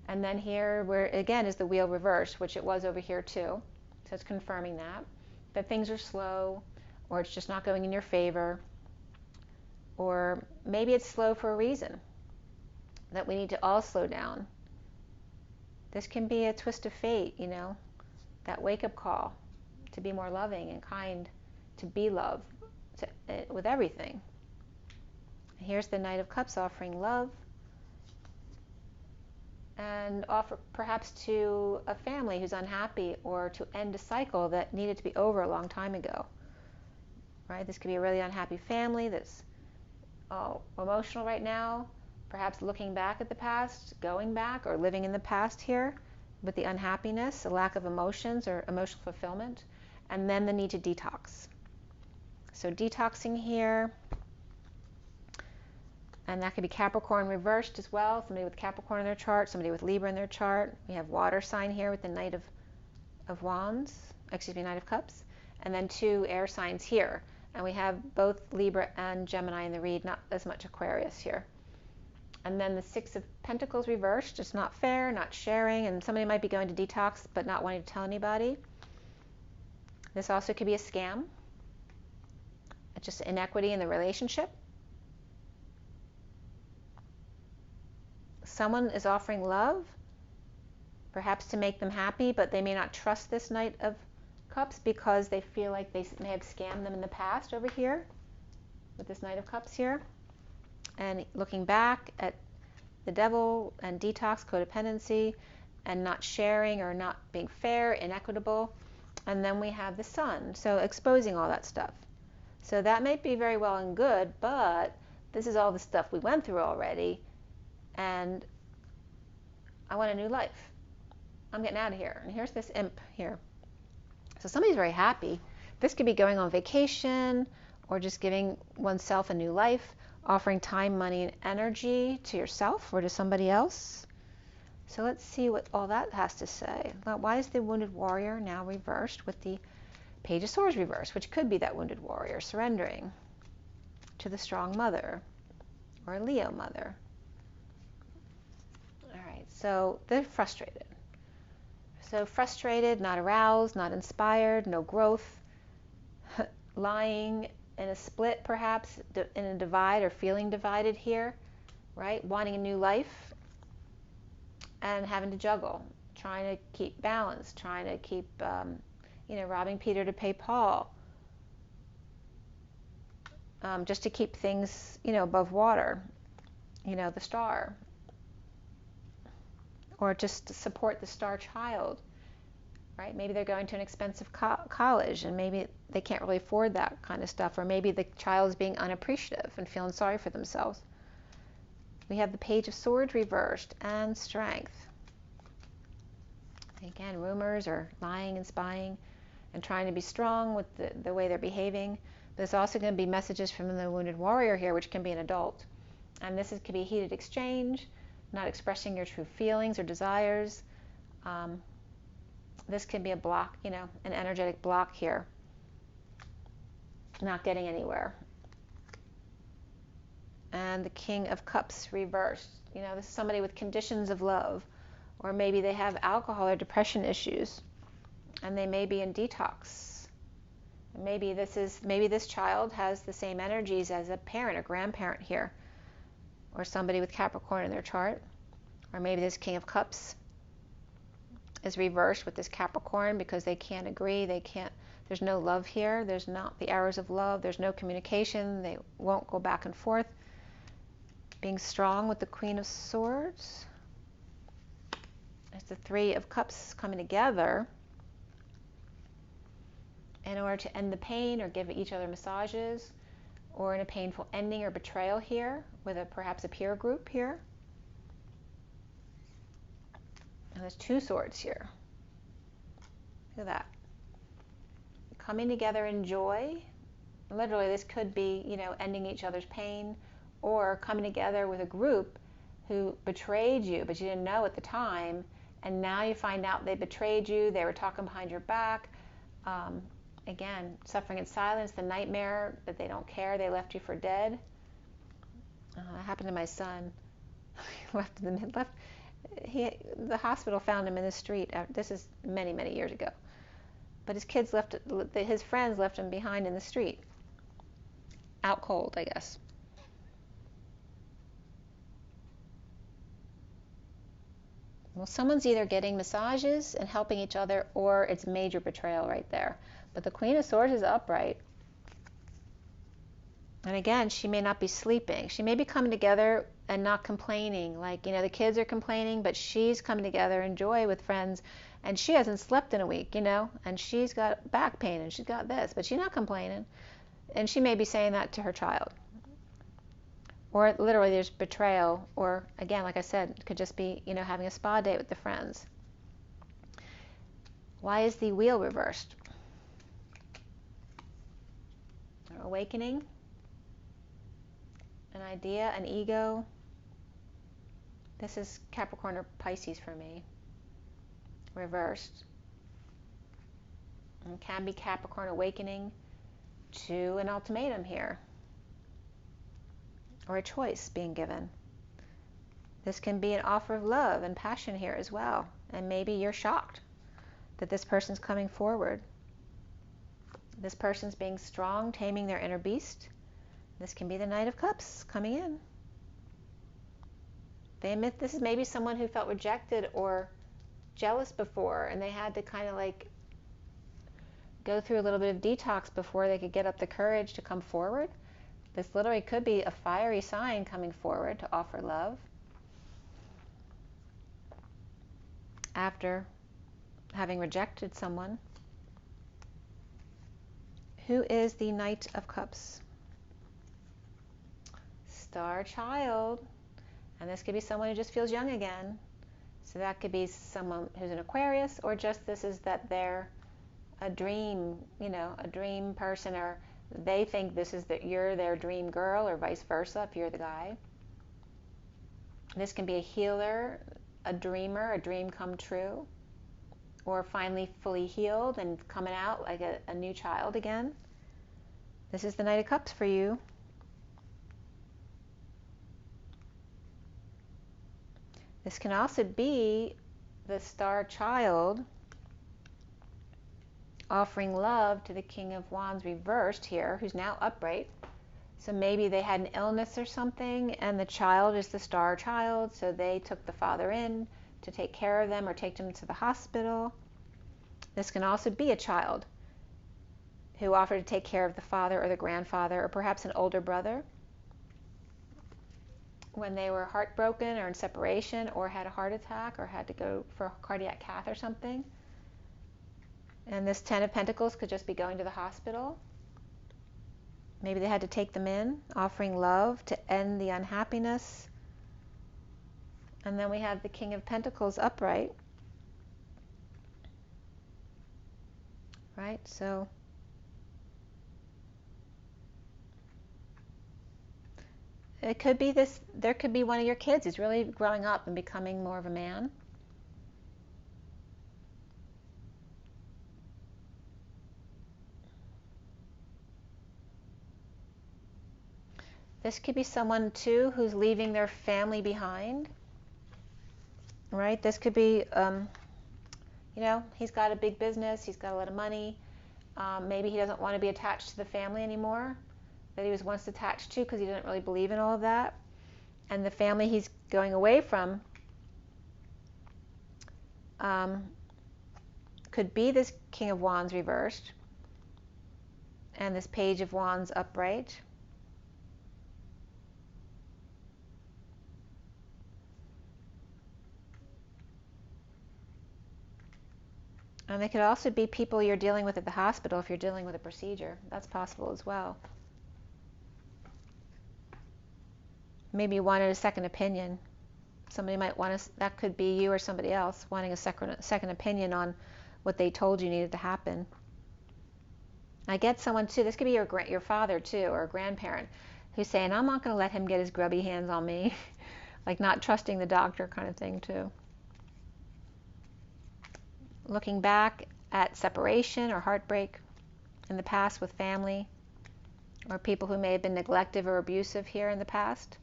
And then here, where again is the wheel reversed, which it was over here too. So it's confirming that things are slow, or it's just not going in your favor. Or maybe it's slow for a reason, that we need to all slow down. This can be a twist of fate, you know, that wake-up call to be more loving and kind, to be love with everything. Here's the Knight of Cups offering love, and offer perhaps to a family who's unhappy, or to end a cycle that needed to be over a long time ago. Right? This could be a really unhappy family that's emotional right now, perhaps looking back at the past, going back, or living in the past here with the unhappiness, a lack of emotions or emotional fulfillment, and then the need to detox. So detoxing here, and that could be Capricorn reversed as well, somebody with Capricorn in their chart, somebody with Libra in their chart. We have water sign here with the Knight of Wands, Knight of Cups, and then two air signs here. And we have both Libra and Gemini in the read, not as much Aquarius here. And then the Six of Pentacles reversed, just not fair, not sharing, and somebody might be going to detox but not wanting to tell anybody. This also could be a scam. It's just inequity in the relationship. Someone is offering love, perhaps to make them happy, but they may not trust this Knight of Cups because they feel like they may have scammed them in the past over here with this Knight of Cups here. And looking back at the Devil and detox, codependency, and not sharing or not being fair, inequitable. And then we have the Sun, so exposing all that stuff. So that may be very well and good, but this is all the stuff we went through already, and I want a new life. I'm getting out of here. And here's this imp here. So somebody's very happy. This could be going on vacation or just giving oneself a new life, offering time, money, and energy to yourself or to somebody else. So let's see what all that has to say. Why is the Wounded Warrior now reversed with the Page of Swords reversed, which could be that Wounded Warrior surrendering to the Strong Mother or a Leo Mother. All right, so they're frustrated. So frustrated, not aroused, not inspired, no growth, lying in a split perhaps, in a divide or feeling divided here, right? Wanting a new life and having to juggle, trying to keep balance, trying to keep, robbing Peter to pay Paul, just to keep things, above water, the star. Or just to support the star child, right? Maybe they're going to an expensive college and maybe they can't really afford that kind of stuff, or maybe the child is being unappreciative and feeling sorry for themselves. We have the Page of Swords reversed and Strength. Again, rumors or lying and spying and trying to be strong with the way they're behaving. There's also going to be messages from the Wounded Warrior here, which can be an adult. And this could be a heated exchange, not expressing your true feelings or desires. This could be a block, an energetic block here. Not getting anywhere. And the King of Cups reversed. This is somebody with conditions of love. Or maybe they have alcohol or depression issues. And they may be in detox. Maybe this child has the same energies as a parent or grandparent here. Or somebody with Capricorn in their chart. Or maybe this King of Cups is reversed with this Capricorn because they can't agree, there's no love here, there's not the arrows of love, there's no communication, they won't go back and forth. Being strong with the Queen of Swords. There's the Three of Cups coming together in order to end the pain or give each other massages, or in a painful ending or betrayal here with perhaps a peer group here. And there's two swords here. Look at that. Coming together in joy. Literally, this could be, ending each other's pain, or coming together with a group who betrayed you, but you didn't know at the time, and now you find out they betrayed you, they were talking behind your back. Again, suffering in silence, the nightmare that they don't care, they left you for dead. That happened to my son. The hospital found him in the street. This is many, many years ago. But his friends left him behind in the street. Out cold, I guess. Well, someone's either getting massages and helping each other, or it's major betrayal right there. But the Queen of Swords is upright. And again, she may not be sleeping. She may be coming together and not complaining. Like, the kids are complaining, but she's coming together in joy with friends. And she hasn't slept in a week, and she's got back pain and she's got this, but she's not complaining. And she may be saying that to her child. Or literally there's betrayal, or again, like I said, it could just be, having a spa date with the friends. Why is the Wheel reversed? Awakening. An idea, an ego. This is Capricorn or Pisces for me. Reversed. And can be Capricorn awakening to an ultimatum here. Or a choice being given. This can be an offer of love and passion here as well. And maybe you're shocked that this person's coming forward. This person's being strong, taming their inner beast. This can be the Knight of Cups coming in. They admit this is maybe someone who felt rejected or jealous before, and they had to kind of like go through a little bit of detox before they could get up the courage to come forward. This literally could be a fiery sign coming forward to offer love after having rejected someone. Who is the Knight of Cups? Star Child. And this could be someone who just feels young again. So that could be someone who's an Aquarius, or just this is that they're a dream, you know, a dream person, or they think this is that you're their dream girl, or vice versa if you're the guy. This can be a healer, a dreamer, a dream come true, or finally fully healed and coming out like a new child again. This is the Knight of Cups for you. This can also be the Star Child offering love to the King of Wands reversed here, who's now upright. So maybe they had an illness or something, and the child is the Star Child, so they took the father in to take care of them or take them to the hospital. This can also be a child who offered to take care of the father or the grandfather, or perhaps an older brother, when they were heartbroken or in separation, or had a heart attack, or had to go for a cardiac cath or something. And this Ten of Pentacles could just be going to the hospital. Maybe they had to take them in, offering love to end the unhappiness. And then we have the King of Pentacles upright. Right, so it could be this, there could be one of your kids who's really growing up and becoming more of a man. This could be someone too who's leaving their family behind. Right, this could be, you know, he's got a big business, he's got a lot of money. Maybe he doesn't want to be attached to the family anymore that he was once attached to, because he didn't really believe in all of that. And the family he's going away from could be this King of Wands reversed and this Page of Wands upright. And they could also be people you're dealing with at the hospital if you're dealing with a procedure. That's possible as well. Maybe you wanted a second opinion. Somebody might want to, that could be you or somebody else, wanting a second opinion on what they told you needed to happen. I get someone too, this could be your father too, or a grandparent, who's saying, I'm not going to let him get his grubby hands on me. Like not trusting the doctor kind of thing too. Looking back at separation or heartbreak in the past with family, or people who may have been neglective or abusive here in the past,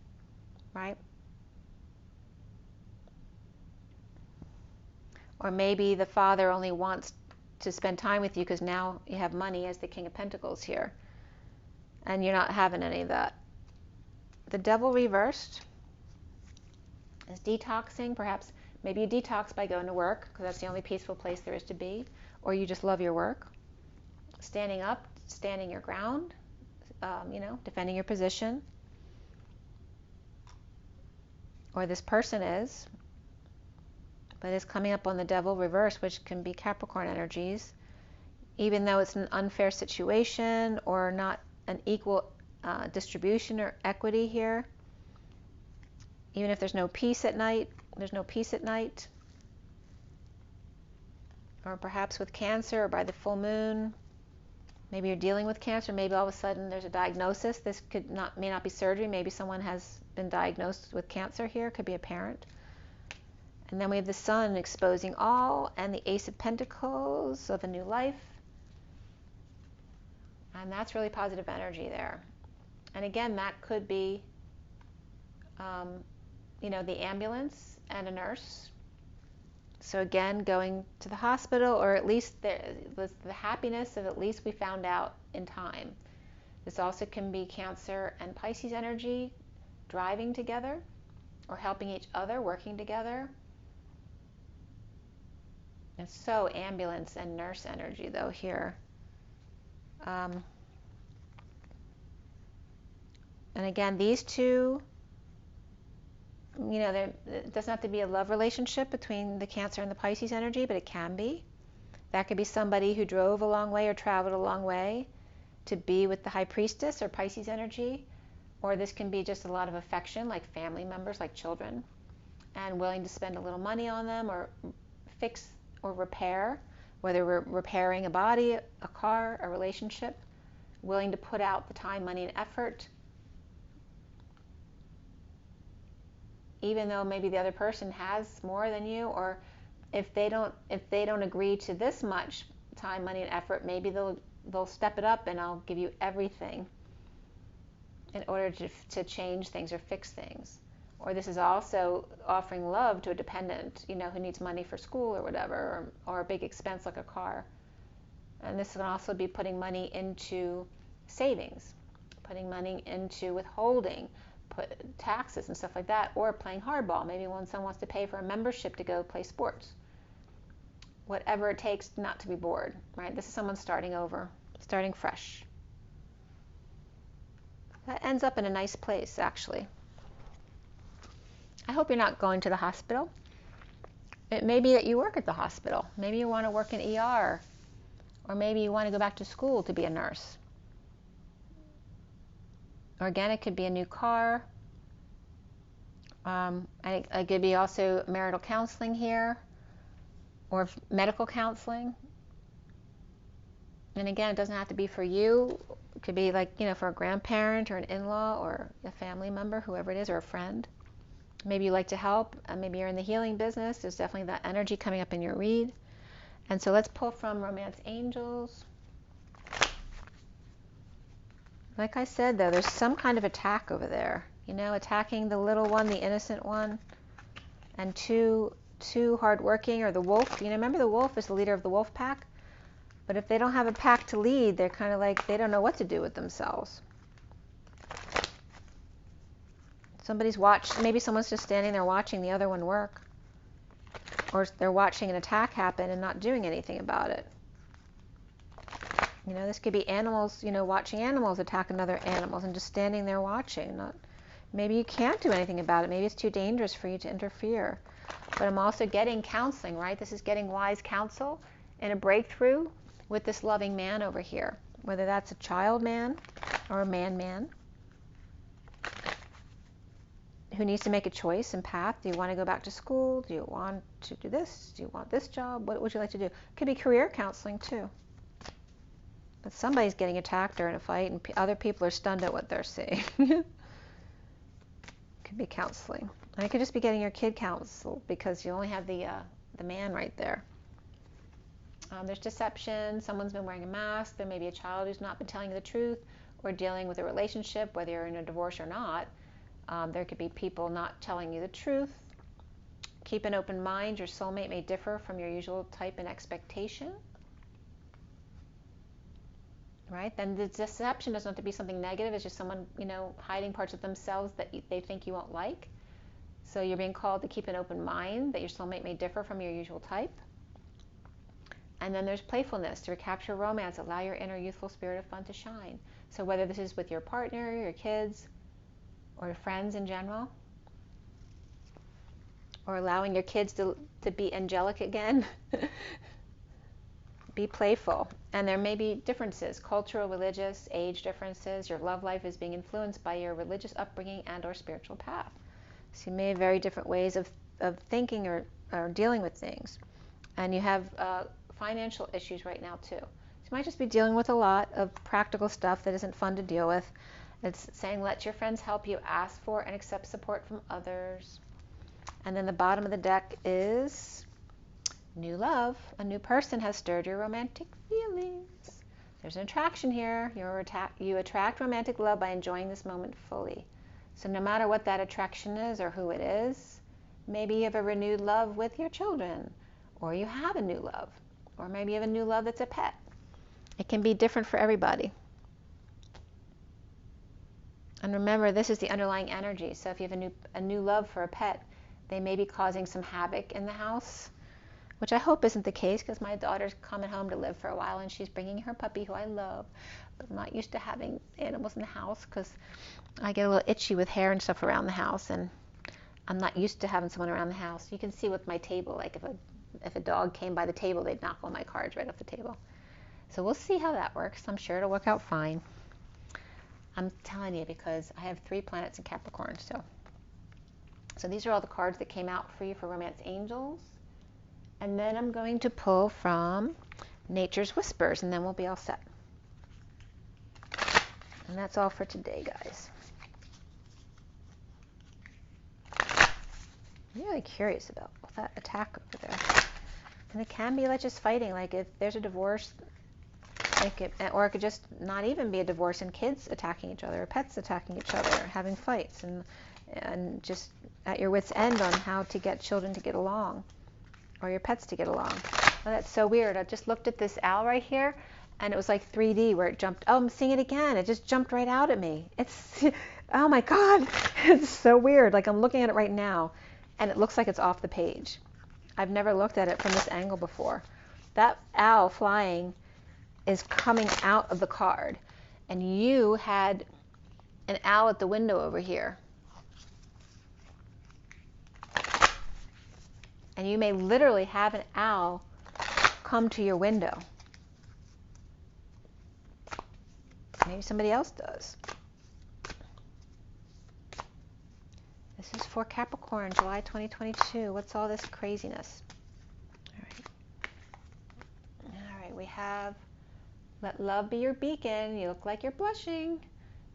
right? Or maybe the father only wants to spend time with you because now you have money as the King of Pentacles here, and you're not having any of that. The Devil reversed is detoxing. Perhaps maybe you detox by going to work because that's the only peaceful place there is to be, or you just love your work. Standing up, standing your ground, you know, defending your position. Or this person is, but it's coming up on the Devil reverse, which can be Capricorn energies. Even though it's an unfair situation or not an equal distribution or equity here, even if there's no peace at night, there's no peace at night. Or perhaps with Cancer or by the full moon, maybe you're dealing with cancer, maybe all of a sudden there's a diagnosis. This may not be surgery, maybe someone has been diagnosed with cancer here, could be a parent. And then we have the Sun exposing all, and the Ace of Pentacles of a new life. And that's really positive energy there. And again, that could be, you know, the ambulance and a nurse. So again, going to the hospital, or at least the happiness of at least we found out in time. This also can be Cancer and Pisces energy, driving together or helping each other, working together. It's so ambulance and nurse energy though here. And again, these two, it doesn't have to be a love relationship between the Cancer and the Pisces energy, but it can be. That could be somebody who drove a long way or traveled a long way to be with the High Priestess or Pisces energy. Or this can be just a lot of affection, like family members, like children, and willing to spend a little money on them or fix or repair, whether we're repairing a body, a car, a relationship, willing to put out the time, money, and effort, even though maybe the other person has more than you, or if they don't agree to this much time, money, and effort, maybe they'll step it up and I'll give you everything in order to change things or fix things. Or this is also offering love to a dependent, who needs money for school or whatever, or a big expense like a car. And this can also be putting money into savings, putting money into withholding, taxes and stuff like that, or playing hardball. Maybe when someone wants to pay for a membership to go play sports. Whatever it takes not to be bored, right? This is someone starting over, starting fresh. That ends up in a nice place, actually. I hope you're not going to the hospital. It may be that you work at the hospital. Maybe you want to work in ER, or maybe you want to go back to school to be a nurse. Or again, it could be a new car. And it could be also marital counseling here, or medical counseling. And again, it doesn't have to be for you. It could be like, for a grandparent or an in-law or a family member, whoever it is, or a friend. Maybe you like to help. Maybe you're in the healing business. There's definitely that energy coming up in your read. And so let's pull from Romance Angels. Like I said, though, there's some kind of attack over there. Attacking the little one, the innocent one, and too hardworking, or the wolf. Remember the wolf is the leader of the wolf pack? But if they don't have a pack to lead, they're kind of like, they don't know what to do with themselves. Maybe someone's just standing there watching the other one work. Or they're watching an attack happen and not doing anything about it. This could be animals, watching animals attack another animals and just standing there watching. Maybe you can't do anything about it. Maybe it's too dangerous for you to interfere. But I'm also getting counseling, right? This is getting wise counsel and a breakthrough with this loving man over here, whether that's a child man or a man who needs to make a choice and path. Do you want to go back to school? Do you want to do this? Do you want this job? What would you like to do? It could be career counseling too. But somebody's getting attacked or in a fight, and other people are stunned at what they're seeing. Could be counseling. And it could just be getting your kid counseled because you only have the man right there. There's deception. Someone's been wearing a mask. There may be a child who's not been telling you the truth, or dealing with a relationship, whether you're in a divorce or not. There could be people not telling you the truth. Keep an open mind. Your soulmate may differ from your usual type and expectation. Right? Then the deception doesn't have to be something negative. It's just someone, hiding parts of themselves that they think you won't like. So you're being called to keep an open mind, that your soulmate may differ from your usual type. And then there's playfulness, to recapture romance, allow your inner youthful spirit of fun to shine. So whether this is with your partner, your kids, or your friends in general, or allowing your kids to be angelic again, be playful. And there may be differences, cultural, religious, age differences. Your love life is being influenced by your religious upbringing and or spiritual path. So you may have very different ways of thinking or dealing with things. And you have financial issues right now too. So you might just be dealing with a lot of practical stuff that isn't fun to deal with. It's saying let your friends help you, ask for and accept support from others. And then the bottom of the deck is new love. A new person has stirred your romantic feelings. There's an attraction here. You attract romantic love by enjoying this moment fully. So no matter what that attraction is or who it is, maybe you have a renewed love with your children, or you have a new love, or maybe you have a new love that's a pet. It can be different for everybody. And remember, this is the underlying energy. So if you have a new love for a pet, they may be causing some havoc in the house. which I hope isn't the case because my daughter's coming home to live for a while and she's bringing her puppy who I love. But I'm not used to having animals in the house because I get a little itchy with hair and stuff around the house, and I'm not used to having someone around the house. You can see with my table, like if a dog came by the table, they'd knock all my cards right off the table. So we'll see how that works. I'm sure it'll work out fine. I'm telling you because I have 3 planets in Capricorn. So these are all the cards that came out for you for Romance Angels. And then I'm going to pull from Nature's Whispers, and then we'll be all set. And that's all for today, guys. I'm really curious about that attack over there. And it can be like just fighting, like if there's a divorce, or it could just not even be a divorce and kids attacking each other, or pets attacking each other, or having fights, and just at your wit's end on how to get children to get along, or your pets to get along. Oh, that's so weird. I just looked at this owl right here, and it was like 3D where it jumped. Oh, I'm seeing it again. It just jumped right out at me. It's, oh my God, it's so weird. Like I'm looking at it right now, and it looks like it's off the page. I've never looked at it from this angle before. That owl flying is coming out of the card, and you had an owl at the window over here. And you may literally have an owl come to your window. Maybe somebody else does. This is for Capricorn, July 2022. What's all this craziness? All right, we have let love be your beacon. You look like you're blushing.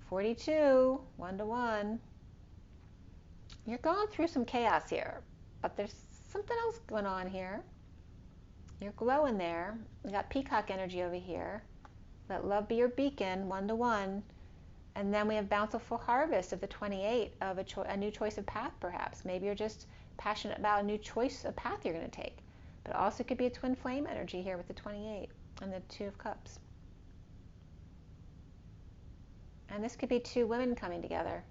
42, 1-1. You're going through some chaos here, but there's something else going on here. You're glowing there. We got peacock energy over here. Let love be your beacon, 1-1. And then we have bountiful harvest of the 28 of a new choice of path, perhaps. Maybe you're just passionate about a new choice of path you're going to take. But it also could be a twin flame energy here with the 28 and the 2 of Cups. And this could be 2 women coming together,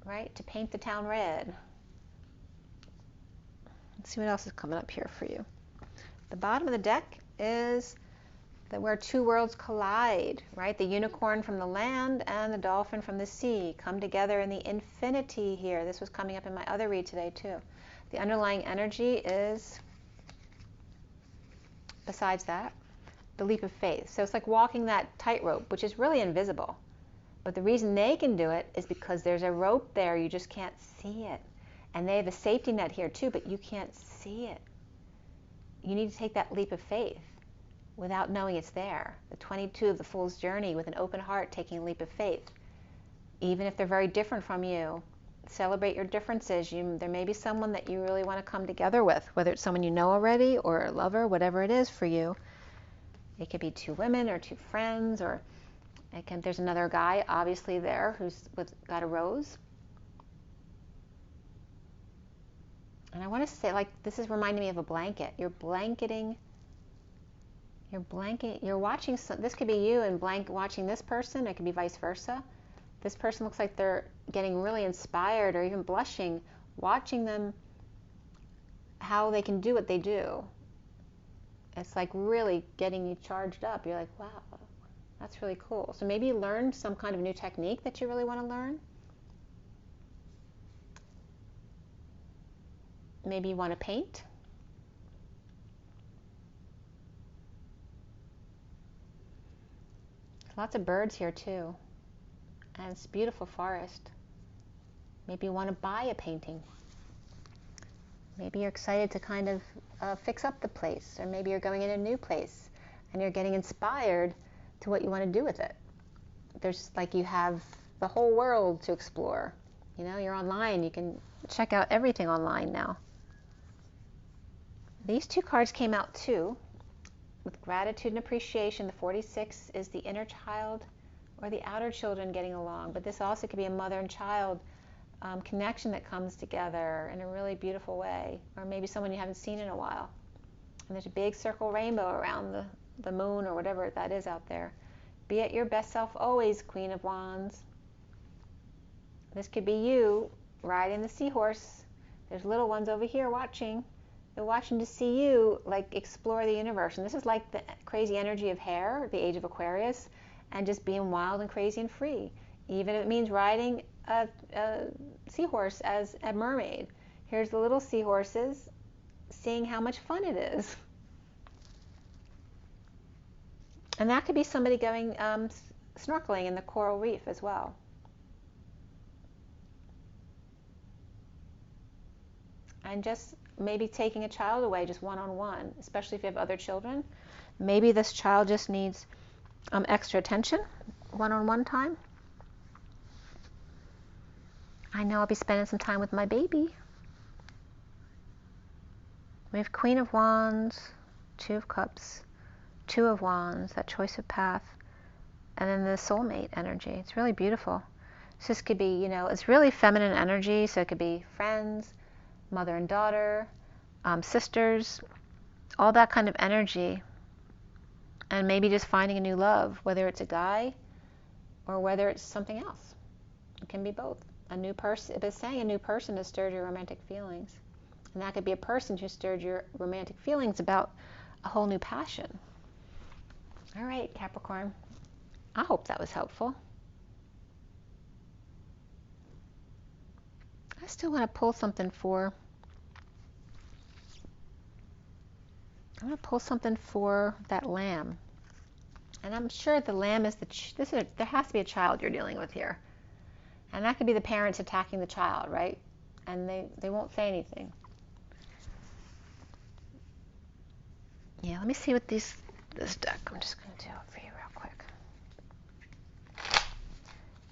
right, to paint the town red. Let's see what else is coming up here for you. The bottom of the deck is where 2 worlds collide, right? The unicorn from the land and the dolphin from the sea come together in the infinity here. This was coming up in my other read today too. The underlying energy is, besides that, the leap of faith. So it's like walking that tightrope, which is really invisible. But the reason they can do it is because there's a rope there. You just can't see it. And they have a safety net here too, but you can't see it. You need to take that leap of faith without knowing it's there. The 22 of the Fool's Journey, with an open heart, taking a leap of faith. Even if they're very different from you, celebrate your differences. There may be someone that you really want to come together with, whether it's someone you know already or a lover, whatever it is for you. It could be 2 women or 2 friends, or there's another guy obviously there who's got a rose. And I want to say, like, this is reminding me of a blanket. You're watching, this could be you and watching this person. It could be vice versa. This person looks like they're getting really inspired or even blushing, watching them, how they can do what they do. It's like really getting you charged up. You're like, wow, that's really cool. So maybe you learned some kind of new technique that you really want to learn. Maybe you want to paint. Lots of birds here too. And it's a beautiful forest. Maybe you want to buy a painting. Maybe you're excited to kind of fix up the place, or maybe you're going in a new place and you're getting inspired to what you want to do with it. There's like you have the whole world to explore. You know, you're online. You can check out everything online now. These 2 cards came out too, with gratitude and appreciation. The 46 is the inner child or the outer children getting along, but this also could be a mother and child connection that comes together in a really beautiful way, or maybe someone you haven't seen in a while. And there's a big circle rainbow around the moon or whatever that is out there. Be at your best self always, Queen of Wands. This could be you riding the seahorse There's little ones over here watching. They're watching to see you like explore the universe. And this is like the crazy energy of hair, the age of Aquarius, and just being wild and crazy and free. Even if it means riding a seahorse as a mermaid. Here's the little seahorses seeing how much fun it is. And that could be somebody going snorkeling in the coral reef as well. And just maybe taking a child away just one-on-one, especially if you have other children. Maybe this child just needs extra attention, one-on-one time. I know I'll be spending some time with my baby. We have Queen of Wands, Two of Cups, Two of Wands, that choice of path, and then the soulmate energy. It's really beautiful. So this could be, you know, it's really feminine energy, so it could be friends, mother and daughter, sisters, all that kind of energy. And maybe just finding a new love, whether it's a guy or whether it's something else. It can be both. A new person, but saying a new person has stirred your romantic feelings. And that could be a person who stirred your romantic feelings about a whole new passion. All right, Capricorn. I hope that was helpful. I still want to pull something for... I'm going to pull something for that lamb. And I'm sure the lamb is there has to be a child you're dealing with here. And that could be the parents attacking the child, right? And they won't say anything. Yeah, let me see what this deck, I'm just going to do it for you real quick.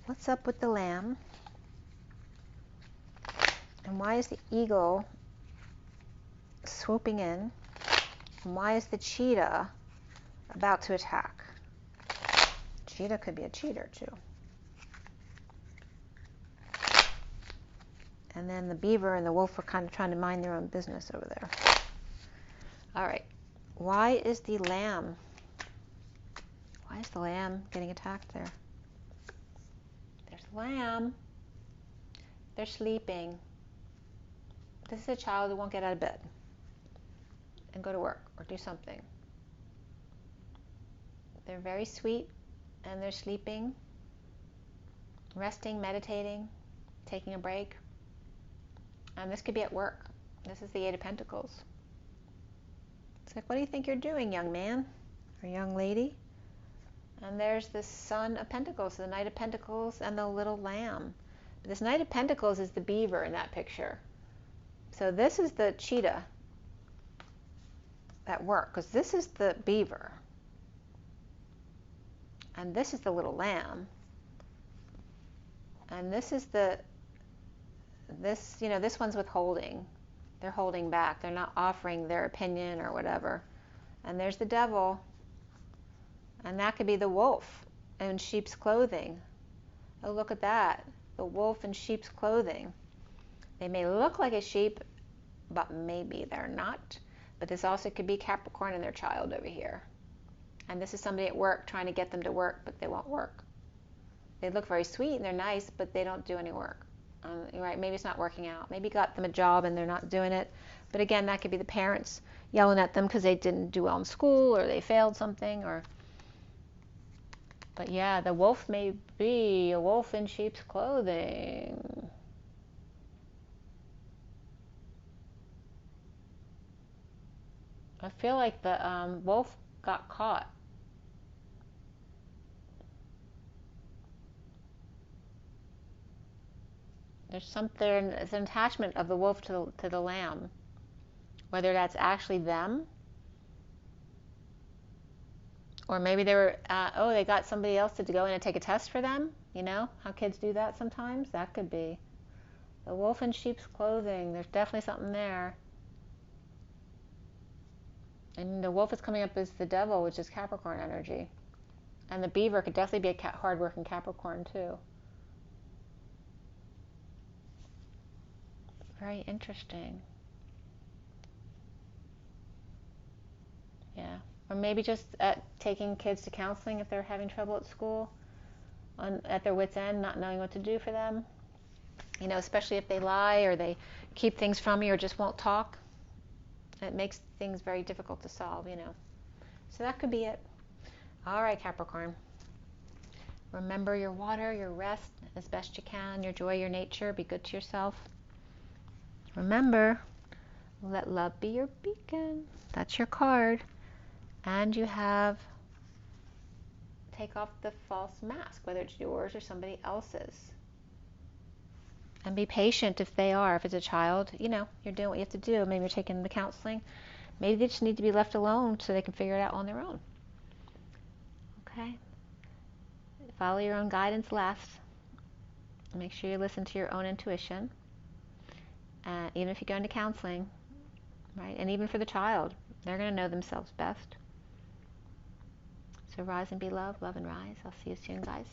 What's up with the lamb? And why is the eagle swooping in? And why is the cheetah about to attack? Cheetah could be a cheater too. And then the beaver and the wolf are kind of trying to mind their own business over there. All right. Why is the lamb getting attacked there? There's the lamb. They're sleeping. This is a child who won't get out of bed and go to work or do something. They're very sweet and they're sleeping, resting, meditating, taking a break. And this could be at work. This is the Eight of Pentacles. It's like, what do you think you're doing, young man or young lady? And there's the Son of Pentacles, the Knight of Pentacles, and the little lamb. This Knight of Pentacles is the beaver in that picture. So this is the cheetah at work, because this is the beaver. And this is the little lamb. And this is this one's withholding. They're holding back. They're not offering their opinion or whatever. And there's the devil. And that could be the wolf in sheep's clothing. Oh, look at that. The wolf in sheep's clothing. They may look like a sheep, but maybe they're not. But this also could be Capricorn and their child over here. And this is somebody at work trying to get them to work, but they won't work. They look very sweet and they're nice, but they don't do any work. Right? Maybe it's not working out. Maybe got them a job and they're not doing it. But again, that could be the parents yelling at them because they didn't do well in school or they failed something. But yeah, the wolf may be a wolf in sheep's clothing. I feel like the wolf got caught. There's an attachment of the wolf to the lamb. Whether that's actually them, or maybe they were, they got somebody else to go in and take a test for them. You know how kids do that sometimes? That could be. The wolf in sheep's clothing. There's definitely something there. And the wolf is coming up as the devil, which is Capricorn energy. And the beaver could definitely be a hard-working Capricorn too. Very interesting. Yeah. Or maybe just taking kids to counseling if they're having trouble at school, at their wit's end, not knowing what to do for them. You know, especially if they lie or they keep things from you or just won't talk. It makes things very difficult to solve, you know. So that could be it. All right, Capricorn. Remember your water, your rest as best you can, your joy, your nature. Be good to yourself. Remember, let love be your beacon. That's your card. And you have take off the false mask, whether it's yours or somebody else's. And be patient if they are. If it's a child, you know, you're doing what you have to do. Maybe you're taking them to counseling. Maybe they just need to be left alone so they can figure it out on their own. Okay? Follow your own guidance last. Make sure you listen to your own intuition. Even if you go into counseling, right? And even for the child, they're going to know themselves best. So rise and be loved, love and rise. I'll see you soon, guys.